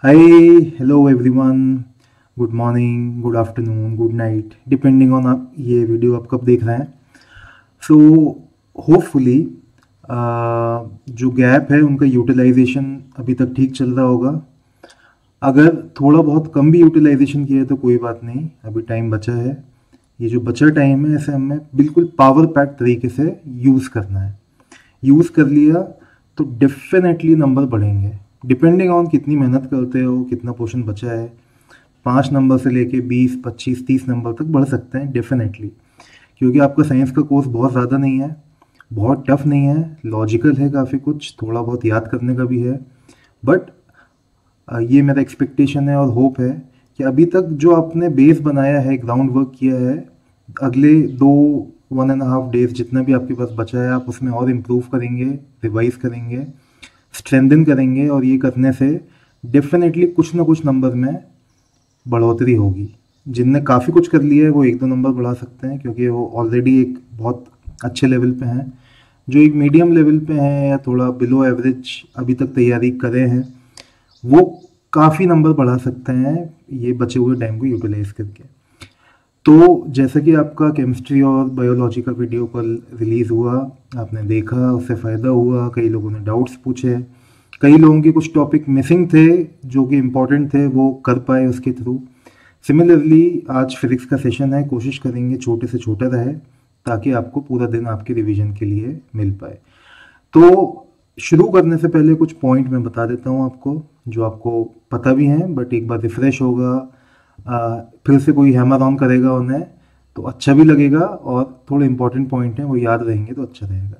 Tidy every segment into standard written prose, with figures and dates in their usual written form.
Hi, hello everyone. Good morning, good afternoon, good night, depending on आप ये video आप कब देख रहे हैं. सो होपफुली जो गैप है उनका यूटिलाइजेशन अभी तक ठीक चल रहा होगा. अगर थोड़ा बहुत कम भी यूटिलाइजेशन किया है तो कोई बात नहीं, अभी टाइम बचा है. ये जो बचा टाइम है इसे हमें बिल्कुल पावर पैक तरीके से यूज़ करना है. यूज़ कर लिया तो डेफिनेटली नंबर बढ़ेंगे, डिपेंडिंग ऑन कितनी मेहनत करते हो, कितना पोर्शन बचा है. 5 नंबर से लेके 20, 25, 30 नंबर तक बढ़ सकते हैं डेफिनेटली, क्योंकि आपका साइंस का कोर्स बहुत ज़्यादा नहीं है, बहुत टफ नहीं है, लॉजिकल है, काफ़ी कुछ थोड़ा बहुत याद करने का भी है. बट ये मेरा एक्सपेक्टेशन है और होप है कि अभी तक जो आपने बेस बनाया है, ग्राउंड वर्क किया है, अगले 1.5 डेज जितना भी आपके पास बचा है आप उसमें और इम्प्रूव करेंगे, रिवाइज करेंगे, स्ट्रेंथन करेंगे, और ये करने से डेफिनेटली कुछ ना कुछ नंबर में बढ़ोतरी होगी. जिनने काफ़ी कुछ कर लिया है वो 1-2 नंबर बढ़ा सकते हैं, क्योंकि वो ऑलरेडी एक बहुत अच्छे लेवल पे हैं. जो एक मीडियम लेवल पे हैं या थोड़ा बिलो एवरेज अभी तक तैयारी करे हैं, वो काफ़ी नंबर बढ़ा सकते हैं ये बचे हुए टाइम को यूटिलाइज करके. तो जैसा कि आपका केमिस्ट्री और बायोलॉजी का वीडियो कल रिलीज़ हुआ, आपने देखा, उससे फ़ायदा हुआ, कई लोगों ने डाउट्स पूछे, कई लोगों के कुछ टॉपिक मिसिंग थे जो कि इम्पोर्टेंट थे, वो कर पाए उसके थ्रू. सिमिलरली आज फिजिक्स का सेशन है, कोशिश करेंगे छोटे से छोटा रहे ताकि आपको पूरा दिन आपके रिवीजन के लिए मिल पाए. तो शुरू करने से पहले कुछ पॉइंट मैं बता देता हूँ आपको, जो आपको पता भी हैं, बट एक बार रिफ्रेश होगा, फिर से कोई हैमर ऑन करेगा उन्हें तो अच्छा भी लगेगा, और थोड़े इंपॉर्टेंट पॉइंट हैं वो याद रहेंगे तो अच्छा रहेगा.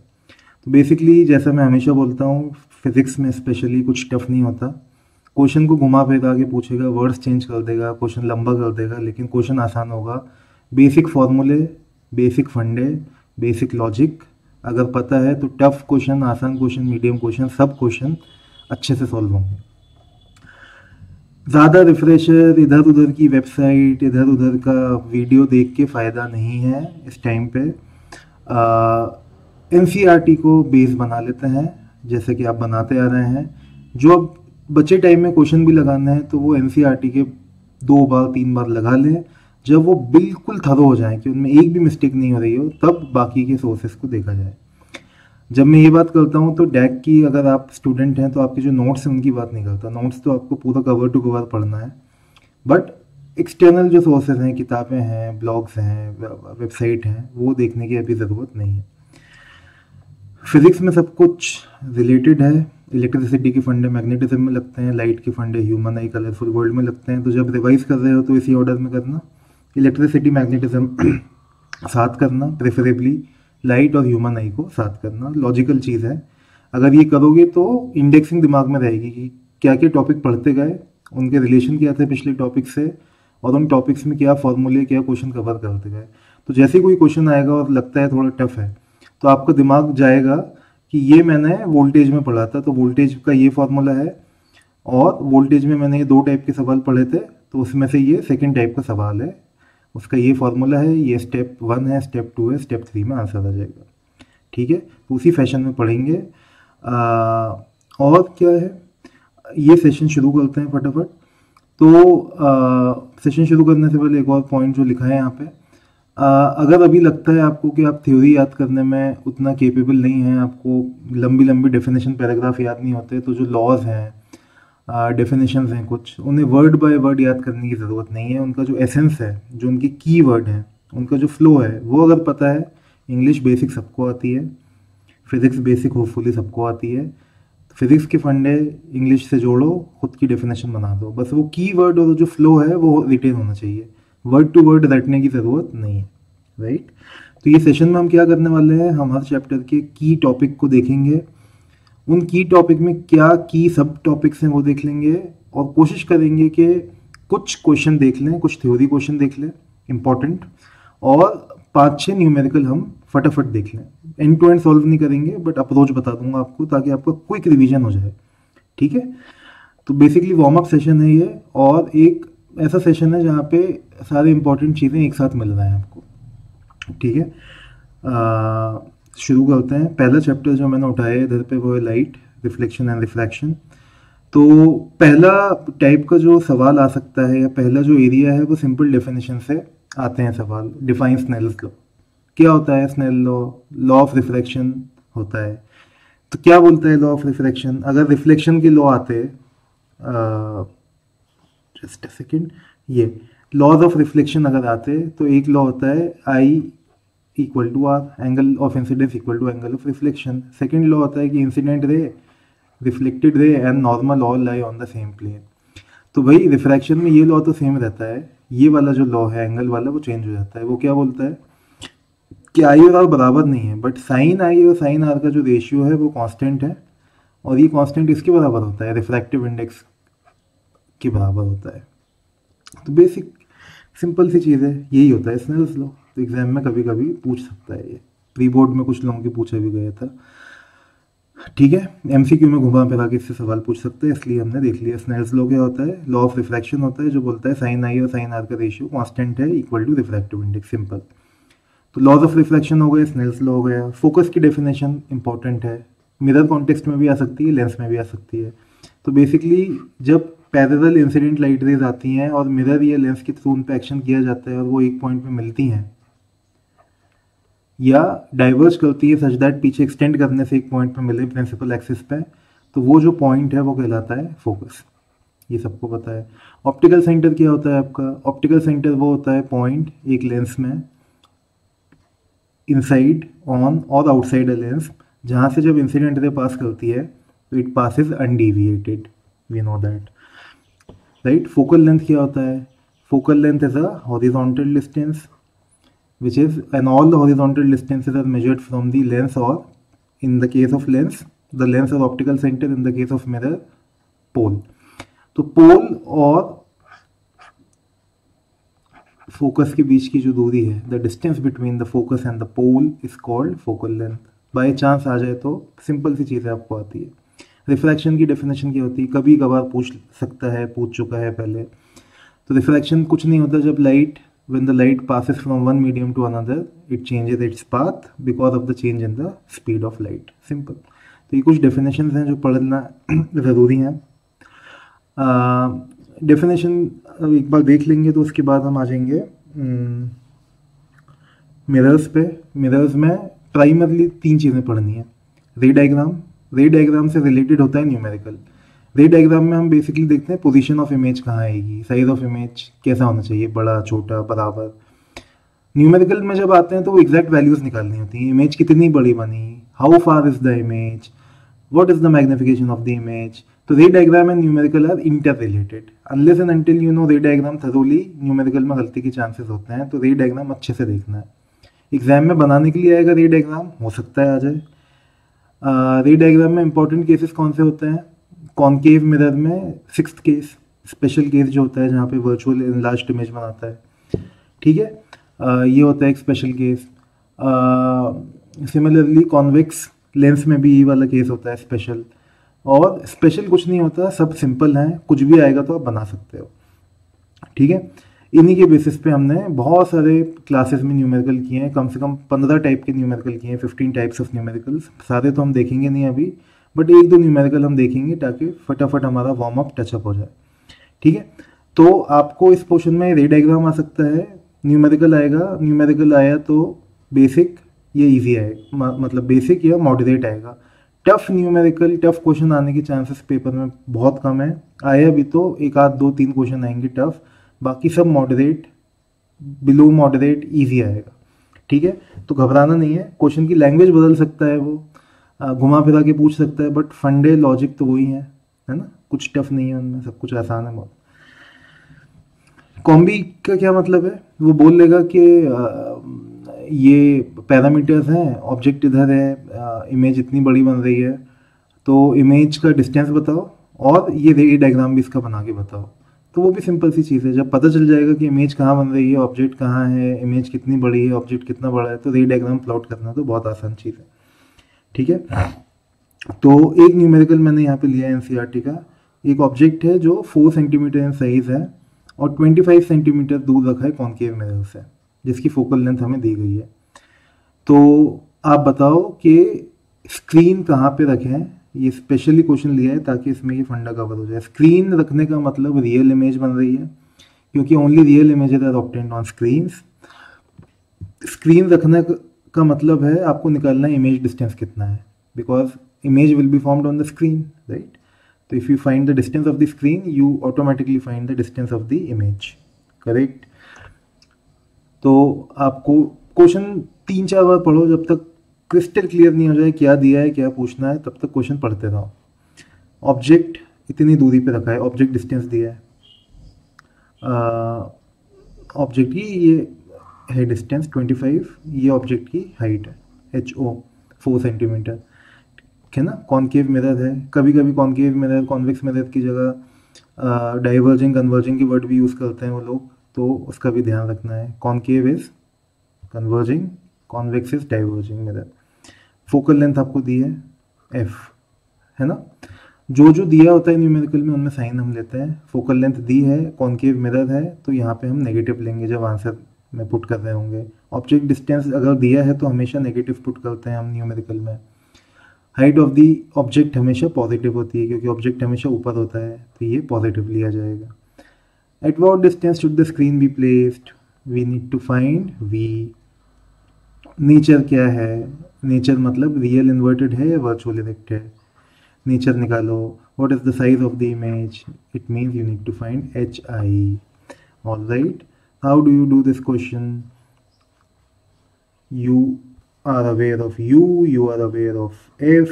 तो बेसिकली जैसा मैं हमेशा बोलता हूँ, फिजिक्स में स्पेशली कुछ टफ नहीं होता. क्वेश्चन को घुमा फिरा के पूछेगा, वर्ड्स चेंज कर देगा, क्वेश्चन लंबा कर देगा, लेकिन क्वेश्चन आसान होगा. बेसिक फॉर्मूले, बेसिक फंडे, बेसिक लॉजिक अगर पता है तो टफ क्वेश्चन, आसान क्वेश्चन, मीडियम क्वेश्चन, सब क्वेश्चन अच्छे से सॉल्व होंगे. ज़्यादा रिफ्रेशर, इधर उधर की वेबसाइट, इधर उधर का वीडियो देख के फ़ायदा नहीं है इस टाइम पे. एनसीईआरटी को बेस बना लेते हैं जैसे कि आप बनाते आ रहे हैं. जो अब बचे टाइम में क्वेश्चन भी लगाना है तो वो एनसीईआरटी के 2 बार 3 बार लगा लें. जब वो बिल्कुल थरो हो जाए कि उनमें एक भी मिस्टेक नहीं हो रही हो, तब बाकी के सोर्सेस को देखा जाए. जब मैं ये बात करता हूँ तो डैक की अगर आप स्टूडेंट हैं तो आपके जो नोट्स हैं उनकी बात नहीं करता. नोट्स तो आपको पूरा कवर टू कवर पढ़ना है, बट एक्सटर्नल जो सोर्सेज हैं, किताबें हैं, ब्लॉग्स हैं, वेबसाइट हैं, वो देखने की अभी ज़रूरत नहीं है. फिजिक्स में सब कुछ रिलेटेड है. इलेक्ट्रिसिटी के फंडे मैग्नेटिज्म में लगते हैं, लाइट के फंडे ह्यूमन आई कलरफुल वर्ल्ड में लगते हैं. तो जब रिवाइज कर रहे हो तो इसी ऑर्डर में करना. इलेक्ट्रिसिटी, मैग्नेटिज्म साथ करना, प्रेफरेबली लाइट और ह्यूमन आई को साथ करना. लॉजिकल चीज़ है. अगर ये करोगे तो इंडेक्सिंग दिमाग में रहेगी कि क्या क्या टॉपिक पढ़ते गए, उनके रिलेशन क्या थे पिछले टॉपिक से, और उन टॉपिक्स में क्या फॉर्मूले, क्या क्वेश्चन कवर करते गए. तो जैसे कोई क्वेश्चन आएगा और लगता है थोड़ा टफ है, तो आपका दिमाग जाएगा कि ये मैंने वोल्टेज में पढ़ा था, तो वोल्टेज का ये फॉर्मूला है, और वोल्टेज में मैंने ये 2 टाइप के सवाल पढ़े थे, तो उसमें से ये सेकंड टाइप का सवाल है, उसका ये फॉर्मूला है, ये स्टेप 1 है, स्टेप 2 है, स्टेप 3 में आंसर आ जाएगा. ठीक है, तो उसी फैशन में पढ़ेंगे. और क्या है, ये सेशन शुरू करते हैं फटाफट. तो सेशन शुरू करने से पहले एक और पॉइंट जो लिखा है यहाँ पे, अगर अभी लगता है आपको कि आप थ्योरी याद करने में उतना केपेबल नहीं हैं, आपको लंबी लंबी डेफिनेशन पैराग्राफ याद नहीं होते, तो जो लॉज हैं, डेफिनेशंस हैं कुछ, उन्हें वर्ड बाय वर्ड याद करने की ज़रूरत नहीं है. उनका जो एसेंस है, जो उनके की वर्ड हैं, उनका जो फ्लो है, वो अगर पता है. इंग्लिश बेसिक सबको आती है, फिज़िक्स बेसिक होपफुली सबको आती है. फिज़िक्स के फंडे इंग्लिश से जोड़ो, खुद की डेफिनेशन बना दो, बस वो की वर्ड और जो फ्लो है वो रिटेन होना चाहिए. वर्ड टू वर्ड रटने की ज़रूरत नहीं है, राइट. तो ये सेशन में हम क्या करने वाले हैं, हम हर चैप्टर के की टॉपिक को देखेंगे, उन की टॉपिक में क्या की सब टॉपिक्स हैं वो देख लेंगे, और कोशिश करेंगे कि कुछ क्वेश्चन देख लें, कुछ थ्योरी क्वेश्चन देख लें इंपॉर्टेंट, और 5-6 न्यूमेरिकल हम फटाफट देख लें. एंड टू एंड सॉल्व नहीं करेंगे, बट अप्रोच बता दूंगा आपको ताकि आपका क्विक रिवीजन हो जाए. ठीक है, तो बेसिकली वार्म अप सेशन है ये, और एक ऐसा सेशन है जहाँ पे सारी इंपॉर्टेंट चीज़ें एक साथ मिल रहे हैं आपको. ठीक है, शुरू करते हैं. पहला चैप्टर जो मैंने उठाया है इधर पे वो है लाइट, रिफ्लेक्शन एंड रिफ्रैक्शन. तो पहला टाइप का जो सवाल आ सकता है या पहला जो एरिया है वो सिंपल डेफिनेशन से आते हैं सवाल। Define Snell's law. क्या होता है Snell law? Law of reflection होता है। तो क्या बोलता है लॉ ऑफ रिफ्लेक्शन? अगर रिफ्लेक्शन के लॉ आते, जस्ट अ सेकेंड, ये लॉज ऑफ रिफ्लेक्शन अगर आते तो एक लॉ होता है I equal to R, angle of incidence equal to angle of reflection. Second law होता है कि incident ray, reflected ray and normal all lie on the same plane. तो भाई रिफ्रैक्शन में ये लॉ तो सेम रहता है, ये वाला जो लॉ है एंगल वाला वो चेंज हो जाता है। वो क्या बोलता है कि आई और आर बराबर नहीं है, बट साइन आई और साइन आर का जो रेशियो है वो कांस्टेंट है, और ये कांस्टेंट इसके बराबर होता है, रिफ्रैक्टिव इंडेक्स के बराबर होता है। तो बेसिक सिंपल सी चीज़ है, यही होता है स्नेल्स लॉ। तो एग्जाम में कभी कभी पूछ सकता है ये, प्री बोर्ड में कुछ लोगों के पूछा भी गया था। ठीक है, एमसीक्यू में घुमा फिरा के इससे सवाल पूछ सकते हैं, इसलिए हमने देख लिया। स्नेल्स लॉ क्या होता है? लॉ ऑफ रिफ्रैक्शन होता है जो बोलता है साइन आई और साइन आर का रेशियो कांस्टेंट है equal to refractive index, simple. तो लॉज ऑफ रिफ्रैक्शन हो गए, स्नेल्स लॉ हो गया। फोकस की डेफिनेशन इंपॉर्टेंट है, मिरर कॉन्टेक्स्ट में भी आ सकती है, लेंस में भी आ सकती है। तो बेसिकली जब पैरेलल इंसिडेंट लाइट रेज आती हैं और मिरर या लेंस के थ्रू उन पर एक्शन किया जाता है और वो एक पॉइंट पे मिलती हैं या डाइवर्ज करती है सच दैट पीछे एक्सटेंड करने से एक पॉइंट पे मिले प्रिंसिपल एक्सिस पे, तो वो जो पॉइंट है वो कहलाता है फोकस। ये सबको पता है। ऑप्टिकल सेंटर क्या होता है आपका? ऑप्टिकल सेंटर वो होता है पॉइंट एक लेंस में इनसाइड, ऑन और आउटसाइड अ लेंस, जहाँ से जब इंसिडेंट रे पास करती है तो it passes undeviated, we know that, right. Focal length क्या होता है? Focal length is a horizontal distance which is, and all the horizontal distances are measured from the lens, or in the case of lens the lens or optical center, in the case of mirror pole। तो पोल और focus के बीच की जो दूरी है, the distance between the focus and the pole is called focal length. By chance आ जाए तो सिंपल सी चीज़ें आपको आती है। रिफ्रैक्शन की डेफिनेशन क्या होती है? कभी कभार पूछ सकता है, पूछ चुका है पहले। तो रिफ्रैक्शन कुछ नहीं होता, जब light, when the light passes from one medium to another, it changes its path because of the change in the speed of light, simple। तो ये कुछ definitions हैं जो पढ़ना ज़रूरी हैं। डेफिनेशन एक बार देख लेंगे तो उसके बाद हम आ जाएंगे मिरर्स पे। मिरर्स में प्राइमरली 3 चीज़ें पढ़नी है। रे डायग्राम, रे डायग्राम से रिलेटेड होता है न्यूमेरिकल। रे डायग्राम में हम बेसिकली देखते हैं पोजीशन ऑफ इमेज कहाँ आएगी, साइज ऑफ इमेज कैसा होना चाहिए, बड़ा, छोटा, बराबर। न्यूमेरिकल में जब आते हैं तो वो एग्जैक्ट वैल्यूज निकालनी होती हैं। इमेज कितनी बड़ी बनी, how far is the image, what is the magnification of the image. तो ray diagram and numerical are interrelated. Unless and until you know ray diagram thoroughly, numerical में गलती के चांसेस होते हैं। तो रे डायग्राम अच्छे से देखना है। एग्जाम में बनाने के लिए आएगा रे डायग्राम, हो सकता है आ जाए। रे डायग्राम में इंपॉर्टेंट केसेस कौन से होते हैं? कॉनकेव मिरर में 6th केस, स्पेशल केस जो होता है जहाँ पे वर्चुअल इनलार्ज्ड इमेज बनाता है, ठीक है, ये होता है एक special case. Similarly convex lens में भी ये वाला केस होता है स्पेशल। और स्पेशल कुछ नहीं होता, सब सिंपल हैं, कुछ भी आएगा तो आप बना सकते हो, ठीक है। इन्हीं के बेसिस पे हमने बहुत सारे क्लासेस में न्यूमेरिकल किए हैं, कम से कम 15 टाइप के न्यूमेरिकल किए हैं, 15 टाइप्स ऑफ न्यूमेरिकल्स। सारे तो हम देखेंगे नहीं अभी, बट 1-2 न्यूमेरिकल हम देखेंगे ताकि फटाफट हमारा वार्म अप टचअप हो जाए, ठीक है। तो आपको इस पोर्शन में रे डायग्राम आ सकता है, न्यूमेरिकल आएगा। न्यूमेरिकल आया तो बेसिक या इजी आएगा, मतलब बेसिक या मॉडरेट आएगा। टफ न्यूमेरिकल, टफ क्वेश्चन आने के चांसेस पेपर में बहुत कम है। आया भी तो 1 आध 2 3 क्वेश्चन आएंगे टफ, बाकी सब मॉडरेट, बिलो मॉडरेट, ईजी आएगा, ठीक है। तो घबराना नहीं है। क्वेश्चन की लैंग्वेज बदल सकता है, वो घुमा फिरा के पूछ सकता है, बट फंडे लॉजिक तो वही है ना, कुछ टफ नहीं है उनमें, सब कुछ आसान है बहुत। कॉम्बी का क्या मतलब है? वो बोल लेगा कि ये पैरामीटर्स हैं, ऑब्जेक्ट इधर है, इमेज इतनी बड़ी बन रही है, तो इमेज का डिस्टेंस बताओ और ये रे डायग्राम भी इसका बना के बताओ। तो वो भी सिंपल सी चीज़ है, जब पता चल जाएगा कि इमेज कहाँ बन रही है, ऑब्जेक्ट कहाँ है, इमेज कितनी बड़ी है, ऑब्जेक्ट कितना बड़ा है, तो रे डायग्राम प्लॉट करना तो बहुत आसान चीज़ है, ठीक है। तो एक न्यूमेरिकल मैंने यहाँ पे लिया है एनसीईआरटी का। एक ऑब्जेक्ट है जो 4 सेंटीमीटर इन साइज है और 25 सेंटीमीटर दूर रखा है कॉनकेव मिरर से, जिसकी फोकल लेंथ हमें दी गई है। तो आप बताओ कि स्क्रीन कहाँ पे रखें ये स्पेशली क्वेश्चन लिया है ताकि इसमें ये फंडा कवर हो जाए। स्क्रीन रखने का मतलब रियल इमेज बन रही है, क्योंकि only real images are obtained on screens. Screen रखने का मतलब है आपको निकालना है इमेज डिस्टेंस कितना है, because image will be formed on the screen, right. तो if you find the distance of the screen you automatically find the distance of the image, correct. तो आपको क्वेश्चन 3-4 बार पढ़ो, जब तक क्रिस्टल क्लियर नहीं हो जाए क्या दिया है क्या पूछना है, तब तक क्वेश्चन पढ़ते रहो। ऑब्जेक्ट इतनी दूरी पे रखा है, ऑब्जेक्ट डिस्टेंस दिया है, ऑब्जेक्ट की ये है डिस्टेंस 25, ये ऑब्जेक्ट की हाइट है HO 4 सेंटीमीटर, है ना। कॉनकेव मिरर है, कभी कभी कॉनकेव मिरर कॉन्वेक्स मिरर की जगह डाइवर्जिंग कन्वर्जिंग की वर्ड भी यूज़ करते हैं वो लोग, तो उसका भी ध्यान रखना है। Concave is converging, convex is diverging mirror. Focal length आपको दी है F, है ना। जो जो दिया होता है न्यूमेरिकल में उनमें साइन हम लेते हैं। फोकल लेंथ दी है, कॉनकेव मिरर है, तो यहाँ पे हम नेगेटिव लेंगे जब आंसर में पुट कर रहे होंगे। ऑब्जेक्ट डिस्टेंस अगर दिया है तो हमेशा नेगेटिव पुट करते हैं हम न्यूमेरिकल में। हाइट ऑफ दी ऑब्जेक्ट हमेशा पॉजिटिव होती है, क्योंकि ऑब्जेक्ट हमेशा ऊपर होता है, तो ये पॉजिटिव लिया जाएगा। At what distance should the screen be placed, we need to find V। Nature क्या है, नेचर मतलब रियल इन्वर्टेड है या वर्चुअल इरेक्ट है, नेचर निकालो। What is the size of the image, it means you need to find HI। Alright, how do you do this question, you are aware of U, you are aware of F,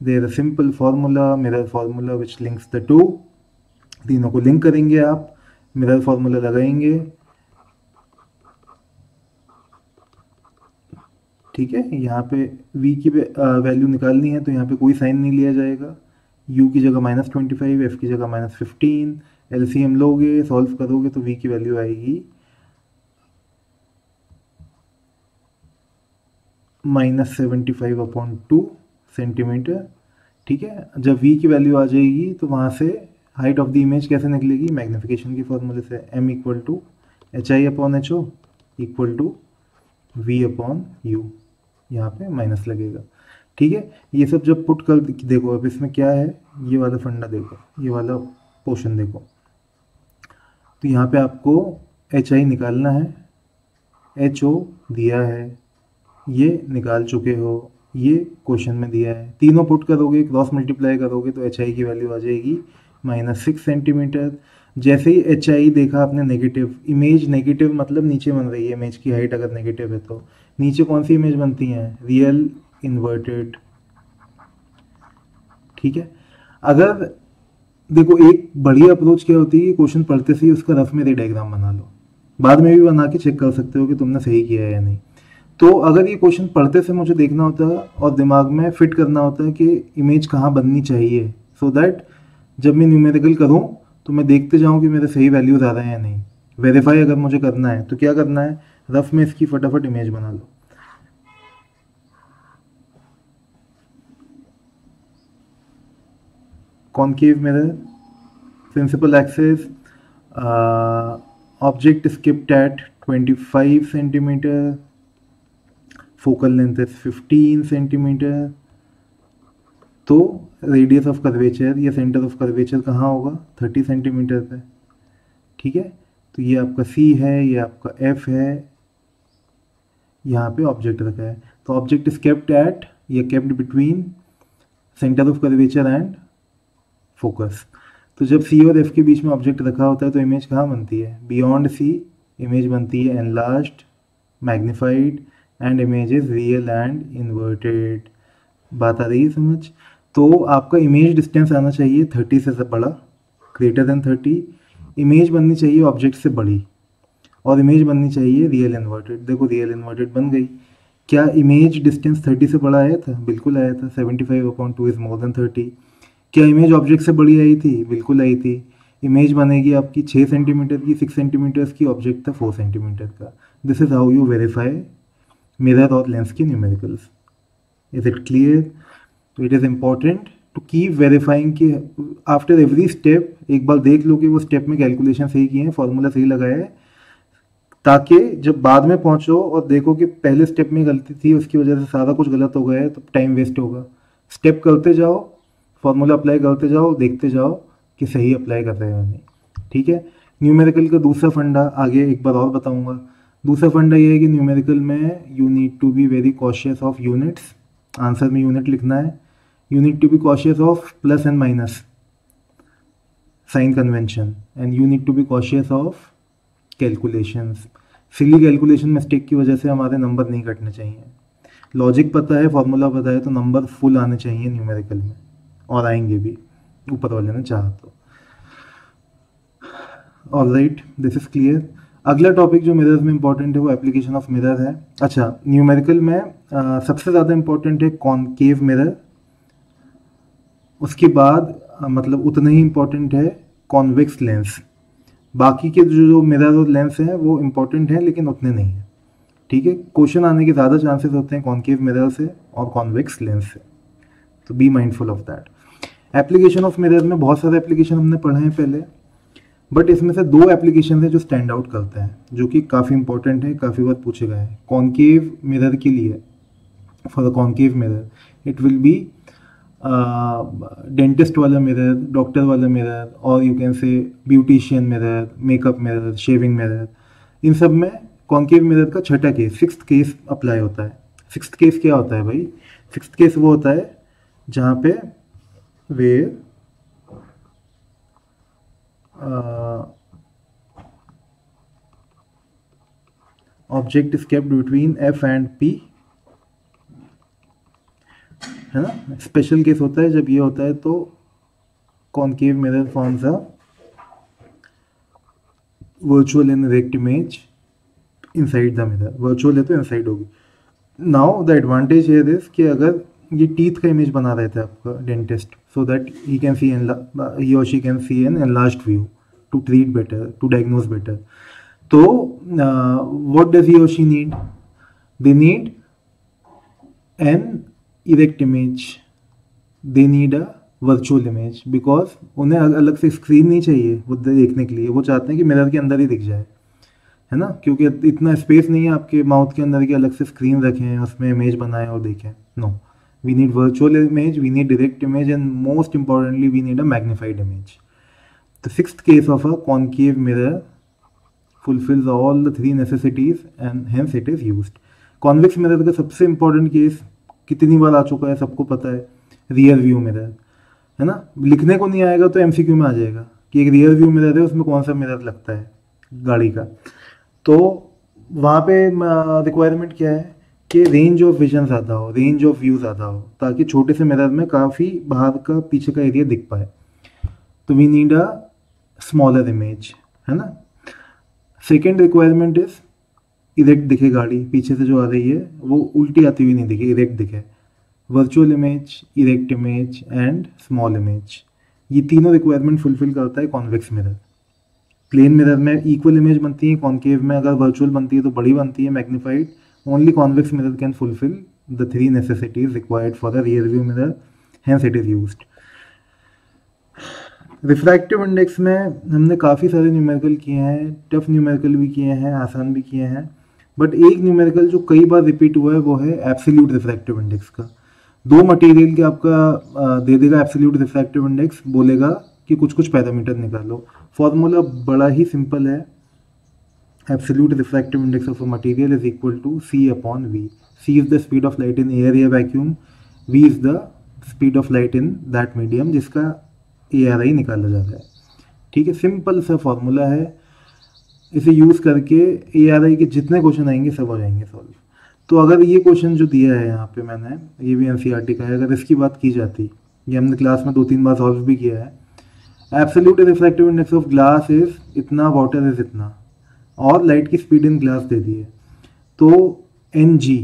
there is a simple formula, mirror formula which links the two। तीनों को link करेंगे आप, mirror formula लगाएंगे, ठीक है। यहाँ पे V की वैल्यू निकालनी है, तो यहाँ पे कोई साइन नहीं लिया जाएगा। U की जगह -25, F की जगह -15, LCM लोगे, सॉल्व करोगे तो V की वैल्यू आएगी -75/2 सेंटीमीटर, ठीक है। जब V की वैल्यू आ जाएगी तो वहाँ से हाइट ऑफ द इमेज कैसे निकलेगी, मैग्निफिकेशन की फॉर्मूले से, M = HI/HO = V/U, यहाँ पे माइनस लगेगा, ठीक है। ये सब जब पुट कर देखो, अब इसमें क्या है, ये वाला फंडा देखो, ये वाला पोर्शन देखो, तो यहाँ पे आपको HI निकालना है, HO दिया है, ये निकाल चुके हो, ये क्वेश्चन में दिया है। तीनों पुट करोगे, क्रॉस मल्टीप्लाई करोगे तो HI की वैल्यू आ जाएगी -6 सेंटीमीटर। जैसे ही HI देखा आपने नेगेटिव, इमेज नेगेटिव मतलब नीचे बन रही है, इमेज की हाइट अगर नेगेटिव है तो नीचे कौन सी इमेज बनती है, रियल इन्वर्टेड, ठीक है। अगर देखो एक बढ़िया अप्रोच क्या होती है, क्वेश्चन पढ़ते से ही उसका रफ में डायग्राम बना लो, बाद में भी बना के चेक कर सकते हो कि तुमने सही किया है या नहीं। तो अगर ये क्वेश्चन पढ़ते से मुझे देखना होता है और दिमाग में फिट करना होता है कि इमेज कहाँ बननी चाहिए, सो दैट जब मैं न्यूमेरिकल करूँ तो मैं देखते जाऊँ कि मेरे सही वैल्यूज आ रहे हैं या नहीं। वेरीफाई अगर मुझे करना है तो क्या करना है, रफ में इसकी फटाफट इमेज बना लो। Concave mirror, principal axis, object is kept at 25 centimetre, focal length is 15 centimetre, तो रेडियस ऑफ कर्वेचर या सेंटर ऑफ कर्वेचर कहाँ होगा, 30 सेंटीमीटर पे, ठीक है। तो ये आपका C है, ये आपका F है, यहाँ पे ऑब्जेक्ट रखा है, तो ऑब्जेक्ट इज केप्ट एट या kept between centre of curvature and focus. तो जब C और F के बीच में ऑब्जेक्ट रखा होता है तो इमेज कहाँ बनती है, बियॉन्ड C इमेज बनती है enlarged, magnified, and image is real and inverted. बात आ रही है समझ। तो आपका इमेज डिस्टेंस आना चाहिए 30 से बड़ा, ग्रेटर देन 30, इमेज बननी चाहिए ऑब्जेक्ट से बड़ी, और इमेज बननी चाहिए रियल इन्वर्टेड। देखो रियल इन्वर्टेड बन गई। क्या इमेज डिस्टेंस 30 से बड़ा आया था, बिल्कुल आया था, 75/2 इज मोर देन 30। क्या इमेज ऑब्जेक्ट से बड़ी आई थी, बिल्कुल आई थी। इमेज बनेगी आपकी 6 सेंटीमीटर की, 6 सेंटीमीटर्स की, ऑब्जेक्ट था 4 सेंटीमीटर का। This is how you verify mirror और लेंस की न्यूमेरिकल्स। Is it clear? तो it is important to keep verifying कि आफ्टर एवरी स्टेप एक बार देख लो कि वो स्टेप में कैलकुलेशन सही किए हैं, फॉर्मूला सही लगाया है, ताकि जब बाद में पहुंचो और देखो कि पहले स्टेप में गलती थी, उसकी वजह से सारा कुछ गलत हो गया है, तो टाइम वेस्ट होगा। स्टेप करते जाओ, फॉर्मूला अप्लाई करते जाओ, देखते जाओ कि सही अप्लाई कर रहे हो नहीं। ठीक है। न्यूमेरिकल का दूसरा फंडा आगे एक बार और बताऊंगा। दूसरा फंडा ये है कि न्यूमेरिकल में you need to be very cautious of units. Answer में यूनिट लिखना है। You need to be cautious of plus and minus sign convention, and you need to be cautious of calculations. Silly calculation mistake की वजह से हमारे number नहीं कटने चाहिए। लॉजिक पता है, फॉर्मूला पता है, तो नंबर फुल आने चाहिए न्यूमेरिकल में, और आएंगे भी ऊपर वाले ने चाहा तो। Alright, this is clear. अगला टॉपिक जो मिरर्स में इंपॉर्टेंट है वो एप्लीकेशन ऑफ मिरर है। अच्छा, न्यूमेरिकल में सबसे ज़्यादा इंपॉर्टेंट है कॉनकेव मिरर, उसके बाद मतलब उतना ही इंपॉर्टेंट है कॉन्वेक्स लेंस। बाकी के जो मिरर और लेंस हैं वो इंपॉर्टेंट हैं लेकिन उतने नहीं हैं। ठीक है। क्वेश्चन आने के ज़्यादा चांसेस होते हैं कॉनकेव मिरर से और कॉन्वेक्स लेंस से, तो be mindful of that. Application of mirror में बहुत सारे एप्लीकेशन हमने पढ़े हैं पहले, बट इसमें से दो एप्लीकेशन है जो स्टैंड आउट करते हैं, जो कि काफ़ी इंपॉर्टेंट है, काफ़ी बार पूछे गए हैं। कॉनकेव मिरर के लिए, for the concave mirror it will be dentist वाला मिरर, डॉक्टर वाला मिरर, और you can say beautician mirror, makeup mirror, shaving mirror. इन सब में कॉनकेव मिरर का छठा केस, सिक्स्थ केस अप्लाई होता है। सिक्स्थ केस क्या होता है भाई? सिक्स्थ केस वो होता है जहाँ पे where object is kept between F and P, है ना। स्पेशल केस होता है जब ये होता है, तो concave mirror forms a virtual and erect image inside the mirror. Virtual है तो इनसाइड होगी। Now the advantage here is कि अगर ये टीथ का इमेज बना रहे थे आपका dentist, so that he can see he और she can see an enlarged view to treat better, to diagnose better. तो व्हाट डज ही और she need? They need an erect image, they need a virtual image, because उन्हें अलग से screen नहीं चाहिए वो देखने के लिए। वो चाहते हैं कि मिरर के अंदर ही दिख जाए, है ना, क्योंकि इतना स्पेस नहीं है आपके माउथ के अंदर कि अलग से स्क्रीन रखें, उसमें इमेज बनाएं और देखें। No, we need virtual image, we need direct image, and most importantly we need a magnified image. The sixth case of a concave mirror fulfills all the three necessities and hence it is used. Convex mirror का सबसे important case कितनी बार आ चुका है, सबको पता है, rear view mirror, है ना। लिखने को नहीं आएगा तो एमसीक्यू में आ जाएगा कि एक रियर व्यू मिरर है, उसमें कौन सा मिरर लगता है गाड़ी का। तो वहाँ पे रिक्वायरमेंट क्या है कि रेंज ऑफ विजन ज़्यादा हो, रेंज ऑफ व्यू ज़्यादा हो, ताकि छोटे से मिरर में काफ़ी बाहर का पीछे का एरिया दिख पाए। तो we need a smaller image, है ना। सेकेंड रिक्वायरमेंट इज इरेक्ट दिखे गाड़ी, पीछे से जो आ रही है वो उल्टी आती हुई नहीं दिखे, इरेक्ट दिखे। Virtual image, erect image and small image, ये तीनों रिक्वायरमेंट फुलफिल करता है कॉन्वेक्स मिरर। प्लेन मिरर में इक्वल इमेज बनती है, कॉनकेव में अगर वर्चुअल बनती है तो बड़ी बनती है, magnified. Only convex mirror can fulfil the three necessities required for a rear view mirror, hence it is used. Refractive index में हमने काफ़ी सारे न्यूमेरिकल किए हैं, टफ न्यूमेरिकल भी किए हैं, आसान भी किए हैं, बट एक न्यूमेरिकल जो कई बार रिपीट हुआ है वो है एब्सोल्यूट रिफ्रैक्टिव इंडेक्स का। दो मटेरियल के आपका दे देगा एब्सोल्यूट रिफ्रैक्टिव इंडेक्स, बोलेगा कि कुछ कुछ पैरामीटर निकालो। फॉर्मूला बड़ा ही सिंपल है, absolute refractive index of a material is equal to C upon V। C is the speed of light in air या vacuum, V is the speed of light in that medium जिसका ARI निकाला जाता है। ठीक है, simple सा formula है, इसे यूज़ करके ARI के जितने क्वेश्चन आएंगे सब हो जाएंगे सॉल्व। तो अगर ये क्वेश्चन जो दिया है यहाँ पे मैंने, ये भी NCERT का है, अगर इसकी बात की जाती, ये हमने क्लास में 2-3 बार सॉल्व भी किया है। Absolute refractive index of glass is इतना, वाटर इज इतना, और लाइट की स्पीड इन ग्लास दे दी है, तो NG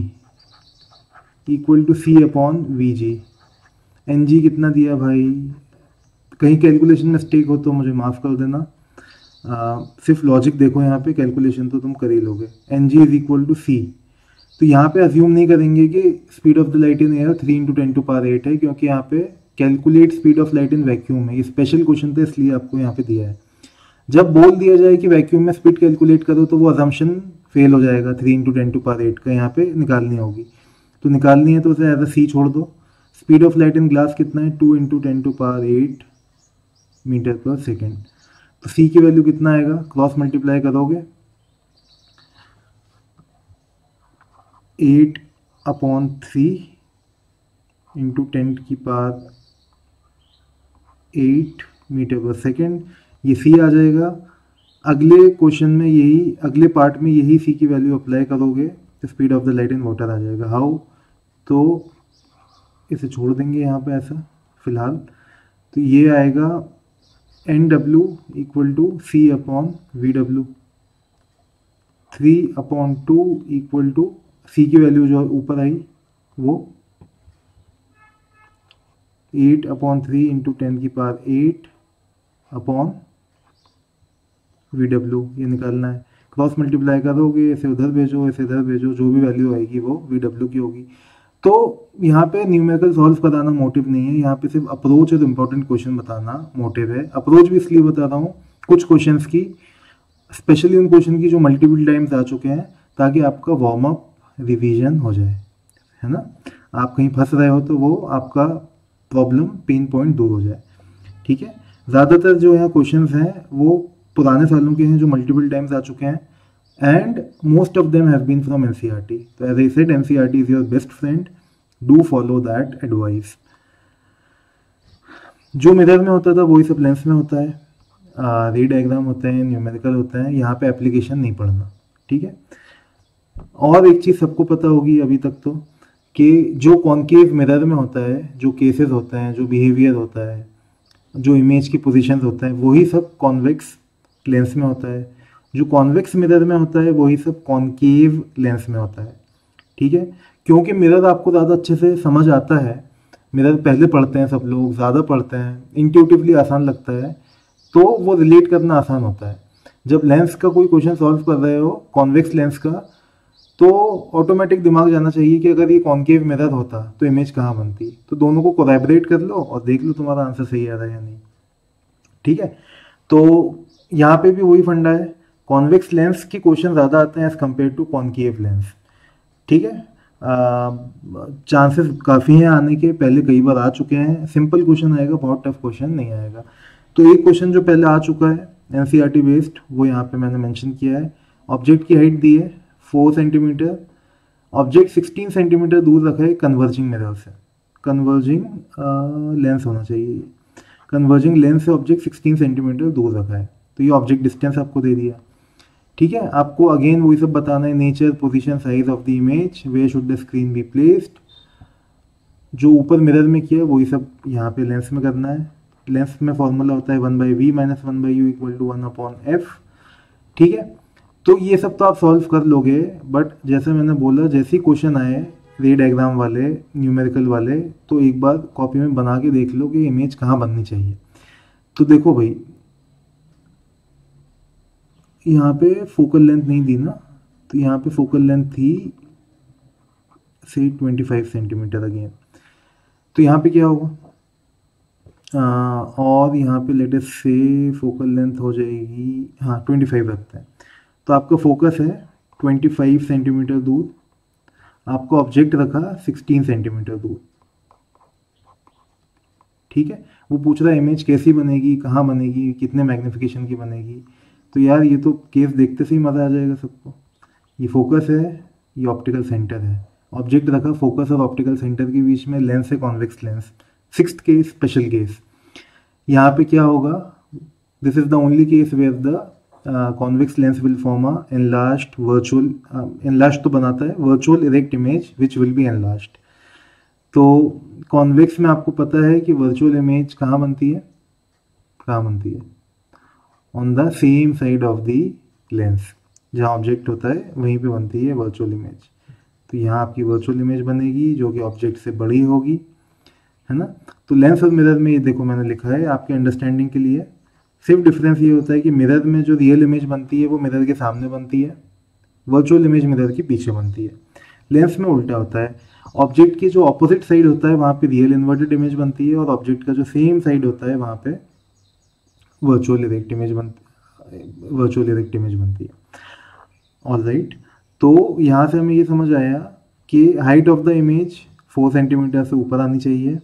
equal to C upon VG। NG कितना दिया भाई, कहीं कैलकुलेशन मिस्टेक हो तो मुझे माफ़ कर देना, सिर्फ लॉजिक देखो यहाँ पे, कैलकुलेशन तो तुम कर ही लोगे। NG is equal to C, तो यहाँ पे अज्यूम नहीं करेंगे कि speed of the light in air 3 × 10⁸ है, क्योंकि यहाँ पे calculate speed of light in vacuum है, ये स्पेशल क्वेश्चन था इसलिए आपको यहाँ पे दिया है। जब बोल दिया जाए कि वैक्यूम में स्पीड कैलकुलेट करो तो वो अजम्पशन फेल हो जाएगा, 3 × 10⁸ का यहाँ पे निकालनी होगी। तो निकालनी है तो उसे एज अ C छोड़ दो, speed of light in glass कितना है, 2 × 10⁸ मीटर पर सेकेंड। तो c की वैल्यू कितना आएगा, क्रॉस मल्टीप्लाई करोगे 8/3 × 10⁸ मीटर पर सेकेंड, ये c आ जाएगा। अगले क्वेश्चन में यही, अगले पार्ट में यही c की वैल्यू अप्लाई करोगे तो speed of the light in water आ जाएगा। हाउ, तो इसे छोड़ देंगे यहाँ पे ऐसा फिलहाल। तो ये आएगा NW = C/VW, 3/2 = c की वैल्यू जो ऊपर आई वो 8/3 × 10⁸VW, ये निकालना है। क्रॉस मल्टीप्लाई करोगे, इसे उधर भेजो, इसे इधर भेजो, जो भी वैल्यू आएगी वो VW की होगी। तो यहाँ पे न्यूमेरिकल सॉल्व कराना मोटिव नहीं है, यहाँ पे सिर्फ अप्रोच और इम्पोर्टेंट क्वेश्चन बताना मोटिव है। अप्रोच भी इसलिए बता रहा हूँ कुछ क्वेश्चंस की, स्पेशली उन क्वेश्चन की जो मल्टीपल टाइम्स आ चुके हैं, ताकि आपका वार्म अप रिवीजन हो जाए, है ना। आप कहीं फंस रहे हो तो वो आपका प्रॉब्लम पेन पॉइंट दूर हो जाए, ठीक है। ज़्यादातर जो यहाँ क्वेश्चंस हैं वो पुराने सालों के हैं जो मल्टीपल टाइम्स आ चुके हैं, and most of them have been from NCERT. So as I said, NCERT is your best friend. Do follow that advice. जो मिरर में होता था वही सब लेंस में होता है, रे डायग्राम होते हैं, न्यूमेरिकल होते हैं, यहाँ पे एप्लीकेशन नहीं पढ़ना, ठीक है। और एक चीज़ सबको पता होगी अभी तक तो, कि जो कॉन्केव मिरर में होता है, जो केसेस होते हैं, जो बिहेवियर होता है, जो इमेज की पोजीशंस होते हैं, वही सब कॉन्वेक्स लेंस में होता है। जो कॉन्वेक्स मिरर में होता है वही सब कॉन्केव लेंस में होता है, ठीक है। क्योंकि मिरर आपको ज़्यादा अच्छे से समझ आता है, मिरर पहले पढ़ते हैं सब लोग, ज़्यादा पढ़ते हैं, इंट्यूटिवली आसान लगता है, तो वो रिलेट करना आसान होता है। जब लेंस का कोई क्वेश्चन सॉल्व कर रहे हो, कॉन्वेक्स लेंस का, तो ऑटोमेटिक दिमाग जाना चाहिए कि अगर ये कॉन्केव मिरर होता तो इमेज कहाँ बनती। तो दोनों को कोलैबोरेट कर लो और देख लो तुम्हारा आंसर सही आ रहा है या नहीं, ठीक है। तो यहाँ पे भी वही फंडा है, कॉन्वेक्स लेंस की क्वेश्चन ज़्यादा आते हैं as compare to concave lens, ठीक है। चांसेस काफ़ी हैं आने के, पहले कई बार आ चुके हैं। सिंपल क्वेश्चन आएगा, बहुत टफ क्वेश्चन नहीं आएगा। तो एक क्वेश्चन जो पहले आ चुका है NCERT बेस्ड, वो यहाँ पे मैंने मेंशन किया है। ऑब्जेक्ट की हाइट दी है 4 सेंटीमीटर, ऑब्जेक्ट 16 सेंटीमीटर दूर रखा है कन्वर्जिंग मिरर से, कन्वर्जिंग लेंस होना चाहिए, कन्वर्जिंग लेंस से ऑब्जेक्ट 16 सेंटीमीटर दूर रखा है। तो ये ऑब्जेक्ट डिस्टेंस आपको दे दिया, ठीक है। आपको अगेन वही सब बताना है, nature, position, size of the image, where should the screen be placed. जो ऊपर मिरर में किया है वही सब यहाँ पे लेंस में करना है। लेंस में फॉर्मूला होता है 1/v - 1/u = 1/f, ठीक है। तो ये सब तो आप सॉल्व कर लोगे, बट जैसे मैंने बोला, जैसे ही क्वेश्चन आए रे डायग्राम वाले, न्यूमेरिकल वाले, तो एक बार कॉपी में बना के देख लो कि इमेज कहाँ बननी चाहिए। तो देखो भाई, यहाँ पे फोकल लेंथ नहीं दी ना, तो यहाँ पे फोकल लेंथ थी से 25 सेंटीमीटर अगेन। तो यहाँ पे क्या होगा, और यहाँ पे लेटेस्ट से फोकल लेंथ हो जाएगी, हाँ 25 रखते हैं। तो आपका फोकस है 25 सेंटीमीटर दूर, आपको ऑब्जेक्ट रखा 16 सेंटीमीटर दूर, ठीक है। वो पूछ रहा है इमेज कैसी बनेगी, कहाँ बनेगी, कितने मैग्नीफिकेशन की बनेगी। तो यार ये तो केस देखते से ही मज़ा आ जाएगा सबको। ये फोकस है, ये ऑप्टिकल सेंटर है, ऑब्जेक्ट रखा फोकस और ऑप्टिकल सेंटर के बीच में, लेंस है convex lens. 6th case, special case, यहाँ पे क्या होगा, this is the only case where the convex lens will form a enlarged virtual, enlarged तो बनाता है virtual erect image which will be enlarged. तो कॉन्वेक्स में आपको पता है कि वर्चुअल इमेज कहाँ बनती है, कहाँ बनती है, on the same side of the lens, जहाँ ऑब्जेक्ट होता है वहीं पे बनती है वर्चुअल इमेज। तो यहाँ आपकी वर्चुअल इमेज बनेगी जो कि ऑब्जेक्ट से बड़ी होगी, है ना। तो लेंस और मिरर में ये देखो मैंने लिखा है आपके अंडरस्टैंडिंग के लिए। सिर्फ डिफरेंस ये होता है कि मिरर में जो रियल इमेज बनती है वो मिरर के सामने बनती है, वर्चुअल इमेज मिरर के पीछे बनती है। लेंस में उल्टा होता है, ऑब्जेक्ट की जो अपोजिट साइड होता है वहाँ पे रियल इन्वर्टेड इमेज बनती है, और ऑब्जेक्ट का जो सेम साइड होता है वहाँ पे वर्चुअल इरेक्ट इमेज बनती है। ऑलराइट, तो यहाँ से हमें ये समझ आया कि height of the image 4 centimetre से ऊपर आनी चाहिए।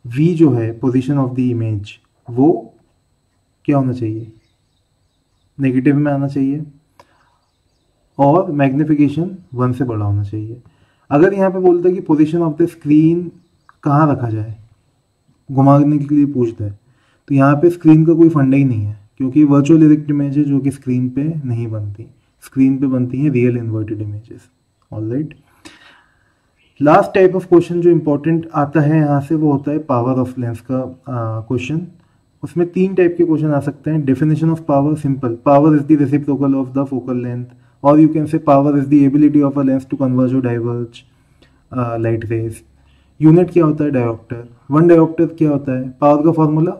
v जो है पोजीशन ऑफ द इमेज वो क्या होना चाहिए, नेगेटिव में आना चाहिए, और मैग्निफिकेशन 1 से बड़ा होना चाहिए। अगर यहाँ पे बोलता है कि पोजीशन ऑफ द स्क्रीन कहाँ रखा जाए, घुमाने के लिए पूछता है, तो यहाँ पे स्क्रीन का कोई फंडा ही नहीं है, क्योंकि वर्चुअल इरेक्ट इमेज है जो कि स्क्रीन पे नहीं बनती, स्क्रीन पे बनती हैं real inverted images. Alright, last type of question जो इंपॉर्टेंट आता है यहाँ से वो होता है पावर ऑफ लेंस का क्वेश्चन। उसमें 3 टाइप के क्वेश्चन आ सकते हैं। Definition of power, simple, power is the reciprocal of the focal length, और you can say power is the ability of a lens to converge और डाइवर्ज लाइट रेज। यूनिट क्या होता है, डायोप्टर। 1 डायोप्टर क्या होता है, पावर का formula,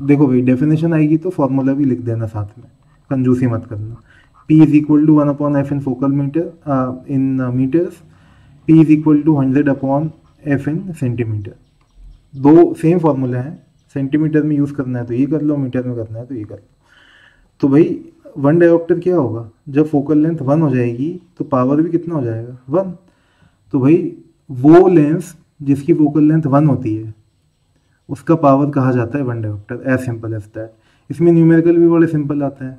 देखो भाई डेफिनेशन आएगी तो फॉर्मूला भी लिख देना साथ में, कंजूसी मत करना। P is equal to 1/f in focal metre in metres, P is equal to 100/f in centimetre. 2 same formula हैं, सेंटीमीटर में यूज़ करना है तो ये कर लो, मीटर में करना है तो ये कर लो। तो भाई 1 डायोप्टर क्या होगा, जब फोकल लेंथ 1 हो जाएगी तो पावर भी कितना हो जाएगा, 1। तो भाई वो लेंस जिसकी फोकल लेंथ 1 होती है उसका पावर कहा जाता है 1 dioptre, as simple as that. इसमें न्यूमेरिकल भी बड़े सिंपल आते हैं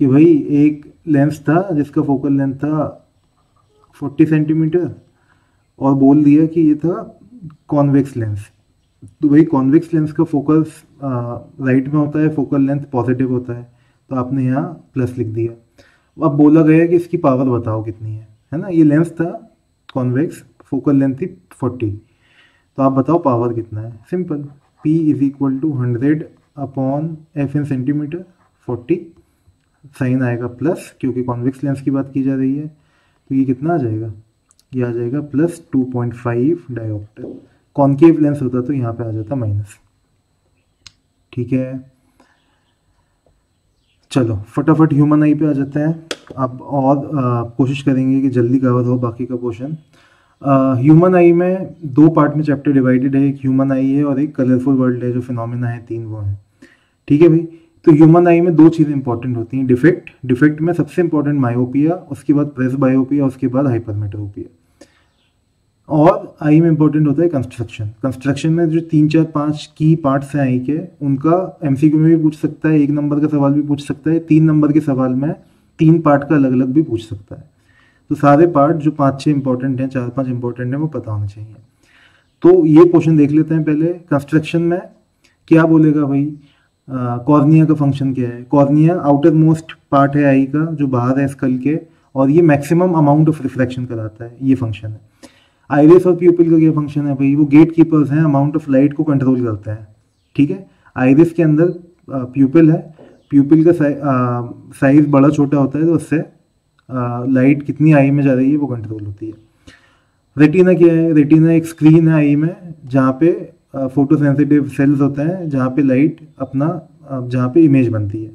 कि भाई एक लेंस था जिसका फोकल लेंथ था 40 सेंटीमीटर और बोल दिया कि ये था कॉन्वेक्स लेंस। तो भाई कॉन्वेक्स लेंस का फोकस राइट में होता है, फोकल लेंथ पॉजिटिव होता है, तो आपने यहाँ प्लस लिख दिया। अब बोला गया कि इसकी पावर बताओ कितनी है ना। ये लेंस था कॉन्वेक्स, फोकल लेंथ थी 40, तो आप बताओ पावर कितना है। Simple, P is equal to 100/f in centimetre, 40, sign आएगा प्लस क्योंकि कॉन्वेक्स लेंस की बात की जा रही है, तो ये कितना आ जाएगा, ये आ जाएगा प्लस 2.5 डायोप्टर। कॉन्केव लेंस होता तो यहाँ पे आ जाता माइनस। ठीक है, चलो फटाफट ह्यूमन आई पे आ जाते हैं। अब और कोशिश करेंगे कि जल्दी कवर हो बाकी का पोर्शन। ह्यूमन आई में 2 पार्ट में चैप्टर डिवाइडेड है, एक ह्यूमन आई है और एक कलरफुल वर्ल्ड है, जो फिनोमेना है 3 वो हैं। ठीक है भाई, तो ह्यूमन आई में 2 चीज़ें इंपॉर्टेंट होती हैं, डिफेक्ट में सबसे इंपॉर्टेंट मायोपिया, उसके बाद प्रेस बायोपिया, उसके बाद हाइपरमेट्रोपिया। और आई में इंपॉर्टेंट होता है कंस्ट्रक्शन में जो 3 4 5 की पार्ट्स हैं आई के, उनका एमसीक्यू में भी पूछ सकता है, 1 नंबर का सवाल भी पूछ सकता है, 3 नंबर के सवाल में 3 पार्ट का अलग अलग भी पूछ सकता है। तो सारे पार्ट जो 5-6 इंपॉर्टेंट हैं, 4-5 इंपॉर्टेंट हैं, वो पता होना चाहिए। तो ये क्वेश्चन देख लेते हैं पहले। कंस्ट्रक्शन में क्या बोलेगा भाई, कॉर्निया का फंक्शन क्या है। कॉर्निया आउटर मोस्ट पार्ट है आई का, जो बाहर है स्कल के, और ये मैक्सिमम अमाउंट ऑफ रिफ्लेक्शन कराता है, ये फंक्शन है। आइरिस और प्यूपिल का क्या फंक्शन है भाई, वो गेट कीपर्स हैं, अमाउंट ऑफ लाइट को कंट्रोल करते हैं। ठीक है, आइरिस के अंदर प्यूपिल है, प्यूपिल का साइज बड़ा छोटा होता है, तो उससे लाइट कितनी आई में जा रही है वो कंट्रोल होती है। रेटिना क्या है, रेटिना एक स्क्रीन है आई में, जहाँ पे फोटो सेंसिटिव सेल्स होते हैं, जहाँ पे लाइट अपना जहाँ पे इमेज बनती है।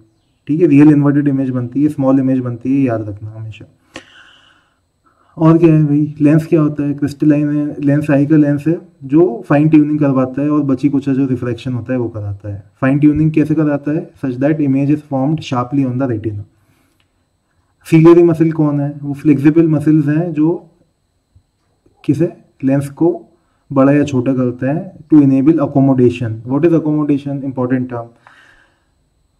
ठीक है, रियल इन्वर्टेड इमेज बनती है, स्मॉल इमेज बनती है, याद रखना हमेशा। और क्या है भाई, लेंस क्या होता है, क्रिस्टलाइन है, लेंस आई का लेंस है जो फाइन ट्यूनिंग करवाता है और बची कुचा जो रिफ्रैक्शन होता है वो कराता है। फाइन ट्यूनिंग कैसे कराता है, such that image is formed sharply on the retina. Ciliary muscle कौन है, वो फ्लेक्सिबल मसल्स हैं जो किसे, लेंस को बड़ा या छोटा करते हैं to enable accommodation. What is accommodation, important term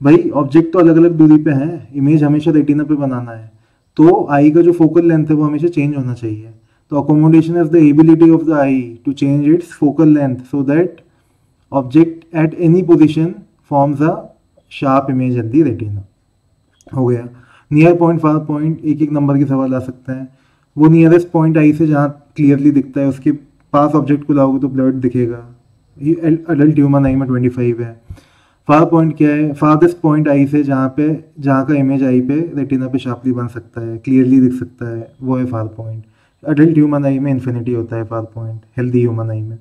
भाई। ऑब्जेक्ट तो अलग अलग दूरी पे हैं, इमेज हमेशा रेटिना पे बनाना है, तो आई का जो फोकल लेंथ है वो हमेशा चेंज होना चाहिए। तो accommodation is the ability of the eye to change its focal length so that object at any position forms a sharp image at the retina. हो गया। नियर पॉइंट, फार पॉइंट, एक एक नंबर के सवाल आ सकते हैं। वो नियरेस्ट पॉइंट आई से जहाँ क्लियरली दिखता है, उसके पास ऑब्जेक्ट को लाओगे तो ब्लड दिखेगा। ये एडल्ट ह्यूमन आई में 25 है। फार पॉइंट क्या है, फारदेस्ट पॉइंट आई से जहाँ का इमेज आई पे रेटिना पे शार्पली बन सकता है, क्लियरली दिख सकता है, वो है फार पॉइंट। एडल्ट ह्यूमन आई में इन्फिनिटी होता है फार पॉइंट, हेल्दी ह्यूमन आई में।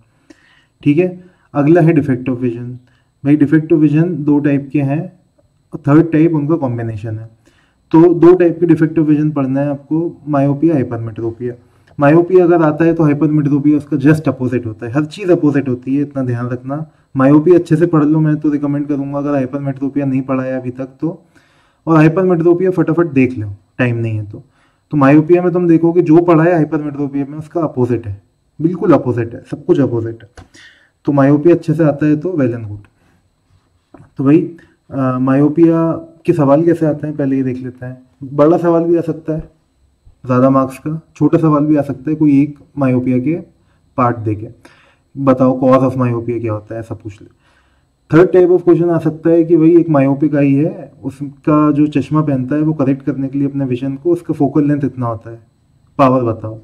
ठीक है, अगला है डिफेक्ट ऑफ विजन। भाई डिफेक्ट ऑफ विजन 2 टाइप के हैं, थर्ड टाइप उनका कॉम्बिनेशन है। तो 2 टाइप के डिफेक्ट ऑफ विजन पढ़ना है आपको, मायोपिया, हाइपरमेट्रोपिया। मायोपिया अगर आता है तो हाइपरमेट्रोपिया उसका जस्ट अपोजिट होता है, हर चीज़ अपोजिट होती है, इतना ध्यान रखना। मायोपिया अच्छे से पढ़ लो, मैं तो रिकमेंड करूंगा अगर हाइपरमेट्रोपिया नहीं पढ़ा है अभी तक तो, और हाइपरमेट्रोपिया फटाफट देख लो, टाइम नहीं है तो। मायोपिया में तुम देखोगे जो पढ़ा है हाइपरमेट्रोपिया में उसका अपोजिट है, बिल्कुल अपोजिट है, सब कुछ अपोजिट है। तो मायोपिया अच्छे से आता है तो वेल एंड गुड। तो भाई मायोपिया के सवाल कैसे आते हैं पहले ये देख लेते हैं। बड़ा सवाल भी आ सकता है ज़्यादा मार्क्स का, छोटा सवाल भी आ सकता है कोई एक मायोपिया के पार्ट देके बताओ कॉज ऑफ मायोपिया क्या होता है, ऐसा पूछ ले। थर्ड टाइप ऑफ क्वेश्चन आ सकता है कि भाई एक मायोपिक आई है, उसका जो चश्मा पहनता है वो करेक्ट करने के लिए अपने विजन को, उसका फोकल लेंथ इतना होता है, पावर बताओ।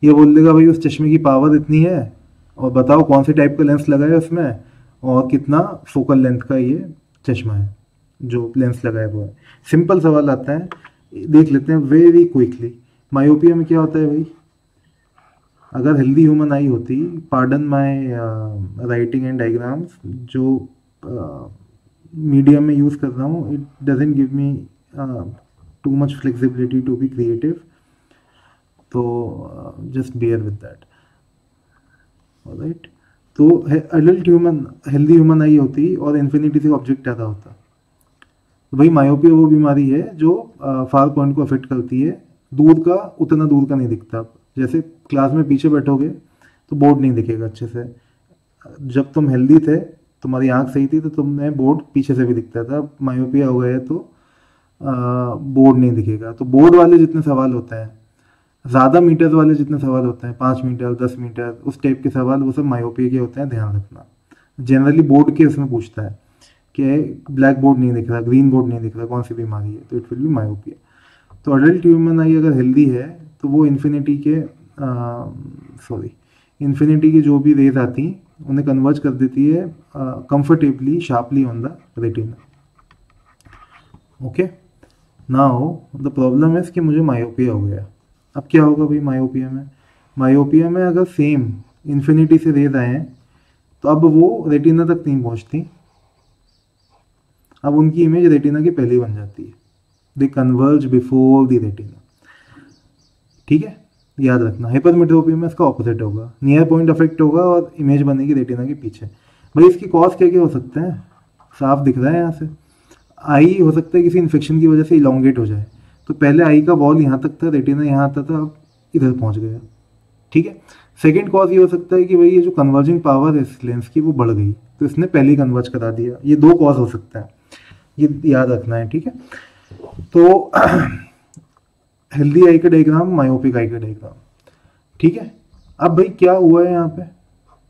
ये बोल देगा भाई उस चश्मे की पावर इतनी है और बताओ कौन से टाइप का लेंस लगा है उसमें और कितना फोकल लेंथ का ये चश्मा है जो लेंस लगा है वो है। सिंपल सवाल आता है, देख लेते हैं वेरी क्विकली। मायोपिया में क्या होता है भाई, अगर हेल्दी ह्यूमन आई होती, pardon my writing and diagrams, जो मीडियम में यूज़ कर रहा हूँ, it doesn't give me too much flexibility to be creative, तो just bear with that, alright. तो adult human healthy human eye होती और इन्फिनिटी से ऑब्जेक्ट आता होता, तो भाई मायोपिया वो बीमारी है जो फार पॉइंट को अफेक्ट करती है, दूर का उतना दूर का नहीं दिखता। जैसे क्लास में पीछे बैठोगे तो बोर्ड नहीं दिखेगा अच्छे से, जब तुम हेल्दी थे तुम्हारी आंख सही थी तो तुम्हें बोर्ड पीछे से भी दिखता था, मायोपिया हो गया है तो बोर्ड नहीं दिखेगा। तो बोर्ड वाले जितने सवाल होते हैं, ज़्यादा मीटर वाले जितने सवाल होते हैं, 5 मीटर 10 मीटर उस टाइप के सवाल, वो सब मायोपिया के होते हैं, ध्यान रखना। जनरली बोर्ड के इसमें पूछता है कि ब्लैक बोर्ड नहीं दिख रहा, ग्रीन बोर्ड नहीं दिख रहा, कौन सी बीमारी है, तो इट विल बी मायोपिया। तो अडल्ट ह्यूमन आई अगर हेल्दी है तो वो इन्फिनिटी के जो भी रेज आती हैं उन्हें कन्वर्ज कर देती है comfortably sharply on the retina. Okay, now the problem है कि मुझे मायोपिया हो गया। अब क्या होगा भाई मायोपिया में, मायोपिया में अगर सेम इन्फिनिटी से रेज आए हैं तो अब वो रेटिना तक नहीं पहुंचती, अब उनकी इमेज रेटिना की पहले बन जाती है, दे कन्वर्ज बिफोर द रेटिना। ठीक है, याद रखना। हाइपरमेट्रोपिया में इसका ऑपोजिट होगा, नियर पॉइंट अफेक्ट होगा और इमेज बनेगी रेटिना के पीछे। भाई इसकी कॉज क्या क्या हो सकते हैं, साफ दिख रहा है यहाँ से। आई हो सकता है किसी इन्फेक्शन की वजह से इलोंगेट हो जाए, तो पहले आई का वॉल यहाँ तक था, रेटिना यहाँ आता था, अब इधर पहुँच गया। ठीक है, सेकेंड कॉज ये हो सकता है कि भाई ये जो कन्वर्जिंग पावर है इस लेंस की वो बढ़ गई, तो इसने पहले ही कन्वर्ज करा दिया। ये दो कॉज हो सकता है, ये याद रखना है। ठीक है, तो हेल्दी आई का डायग्राम, मायोपिक आई का डायग्राम। ठीक है, अब भाई क्या हुआ है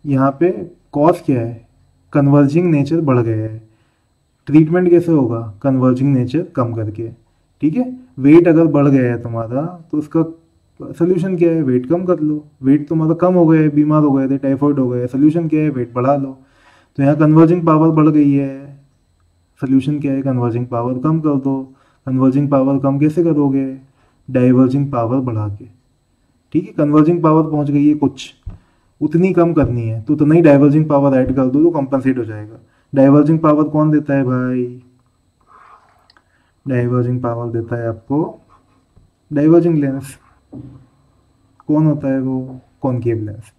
यहाँ पे कॉज क्या है, कन्वर्जिंग नेचर बढ़ गया है। ट्रीटमेंट कैसे होगा, कन्वर्जिंग नेचर कम करके। ठीक है, वेट अगर बढ़ गया है तुम्हारा तो उसका सोल्यूशन क्या है, वेट कम कर लो। वेट तुम्हारा कम हो गया है, बीमार हो गए थे, टाइफाइड हो गया, सोल्यूशन क्या है, वेट बढ़ा लो। तो यहाँ कन्वर्जिंग पावर बढ़ गई है, सोल्यूशन क्या है, कन्वर्जिंग पावर कम कर दो। कन्वर्जिंग पावर कम कैसे करोगे, डाइवर्जिंग पावर बढ़ा के। ठीक है, कन्वर्जिंग पावर पहुंच गई है कुछ, उतनी कम करनी है तो उतना ही डाइवर्जिंग पावर ऐड कर दो तो कंपनसेट हो जाएगा। डाइवर्जिंग पावर कौन देता है भाई, डाइवर्जिंग पावर देता है आपको डाइवर्जिंग लेंस। कौन होता है वो, कॉनकेव लेंस।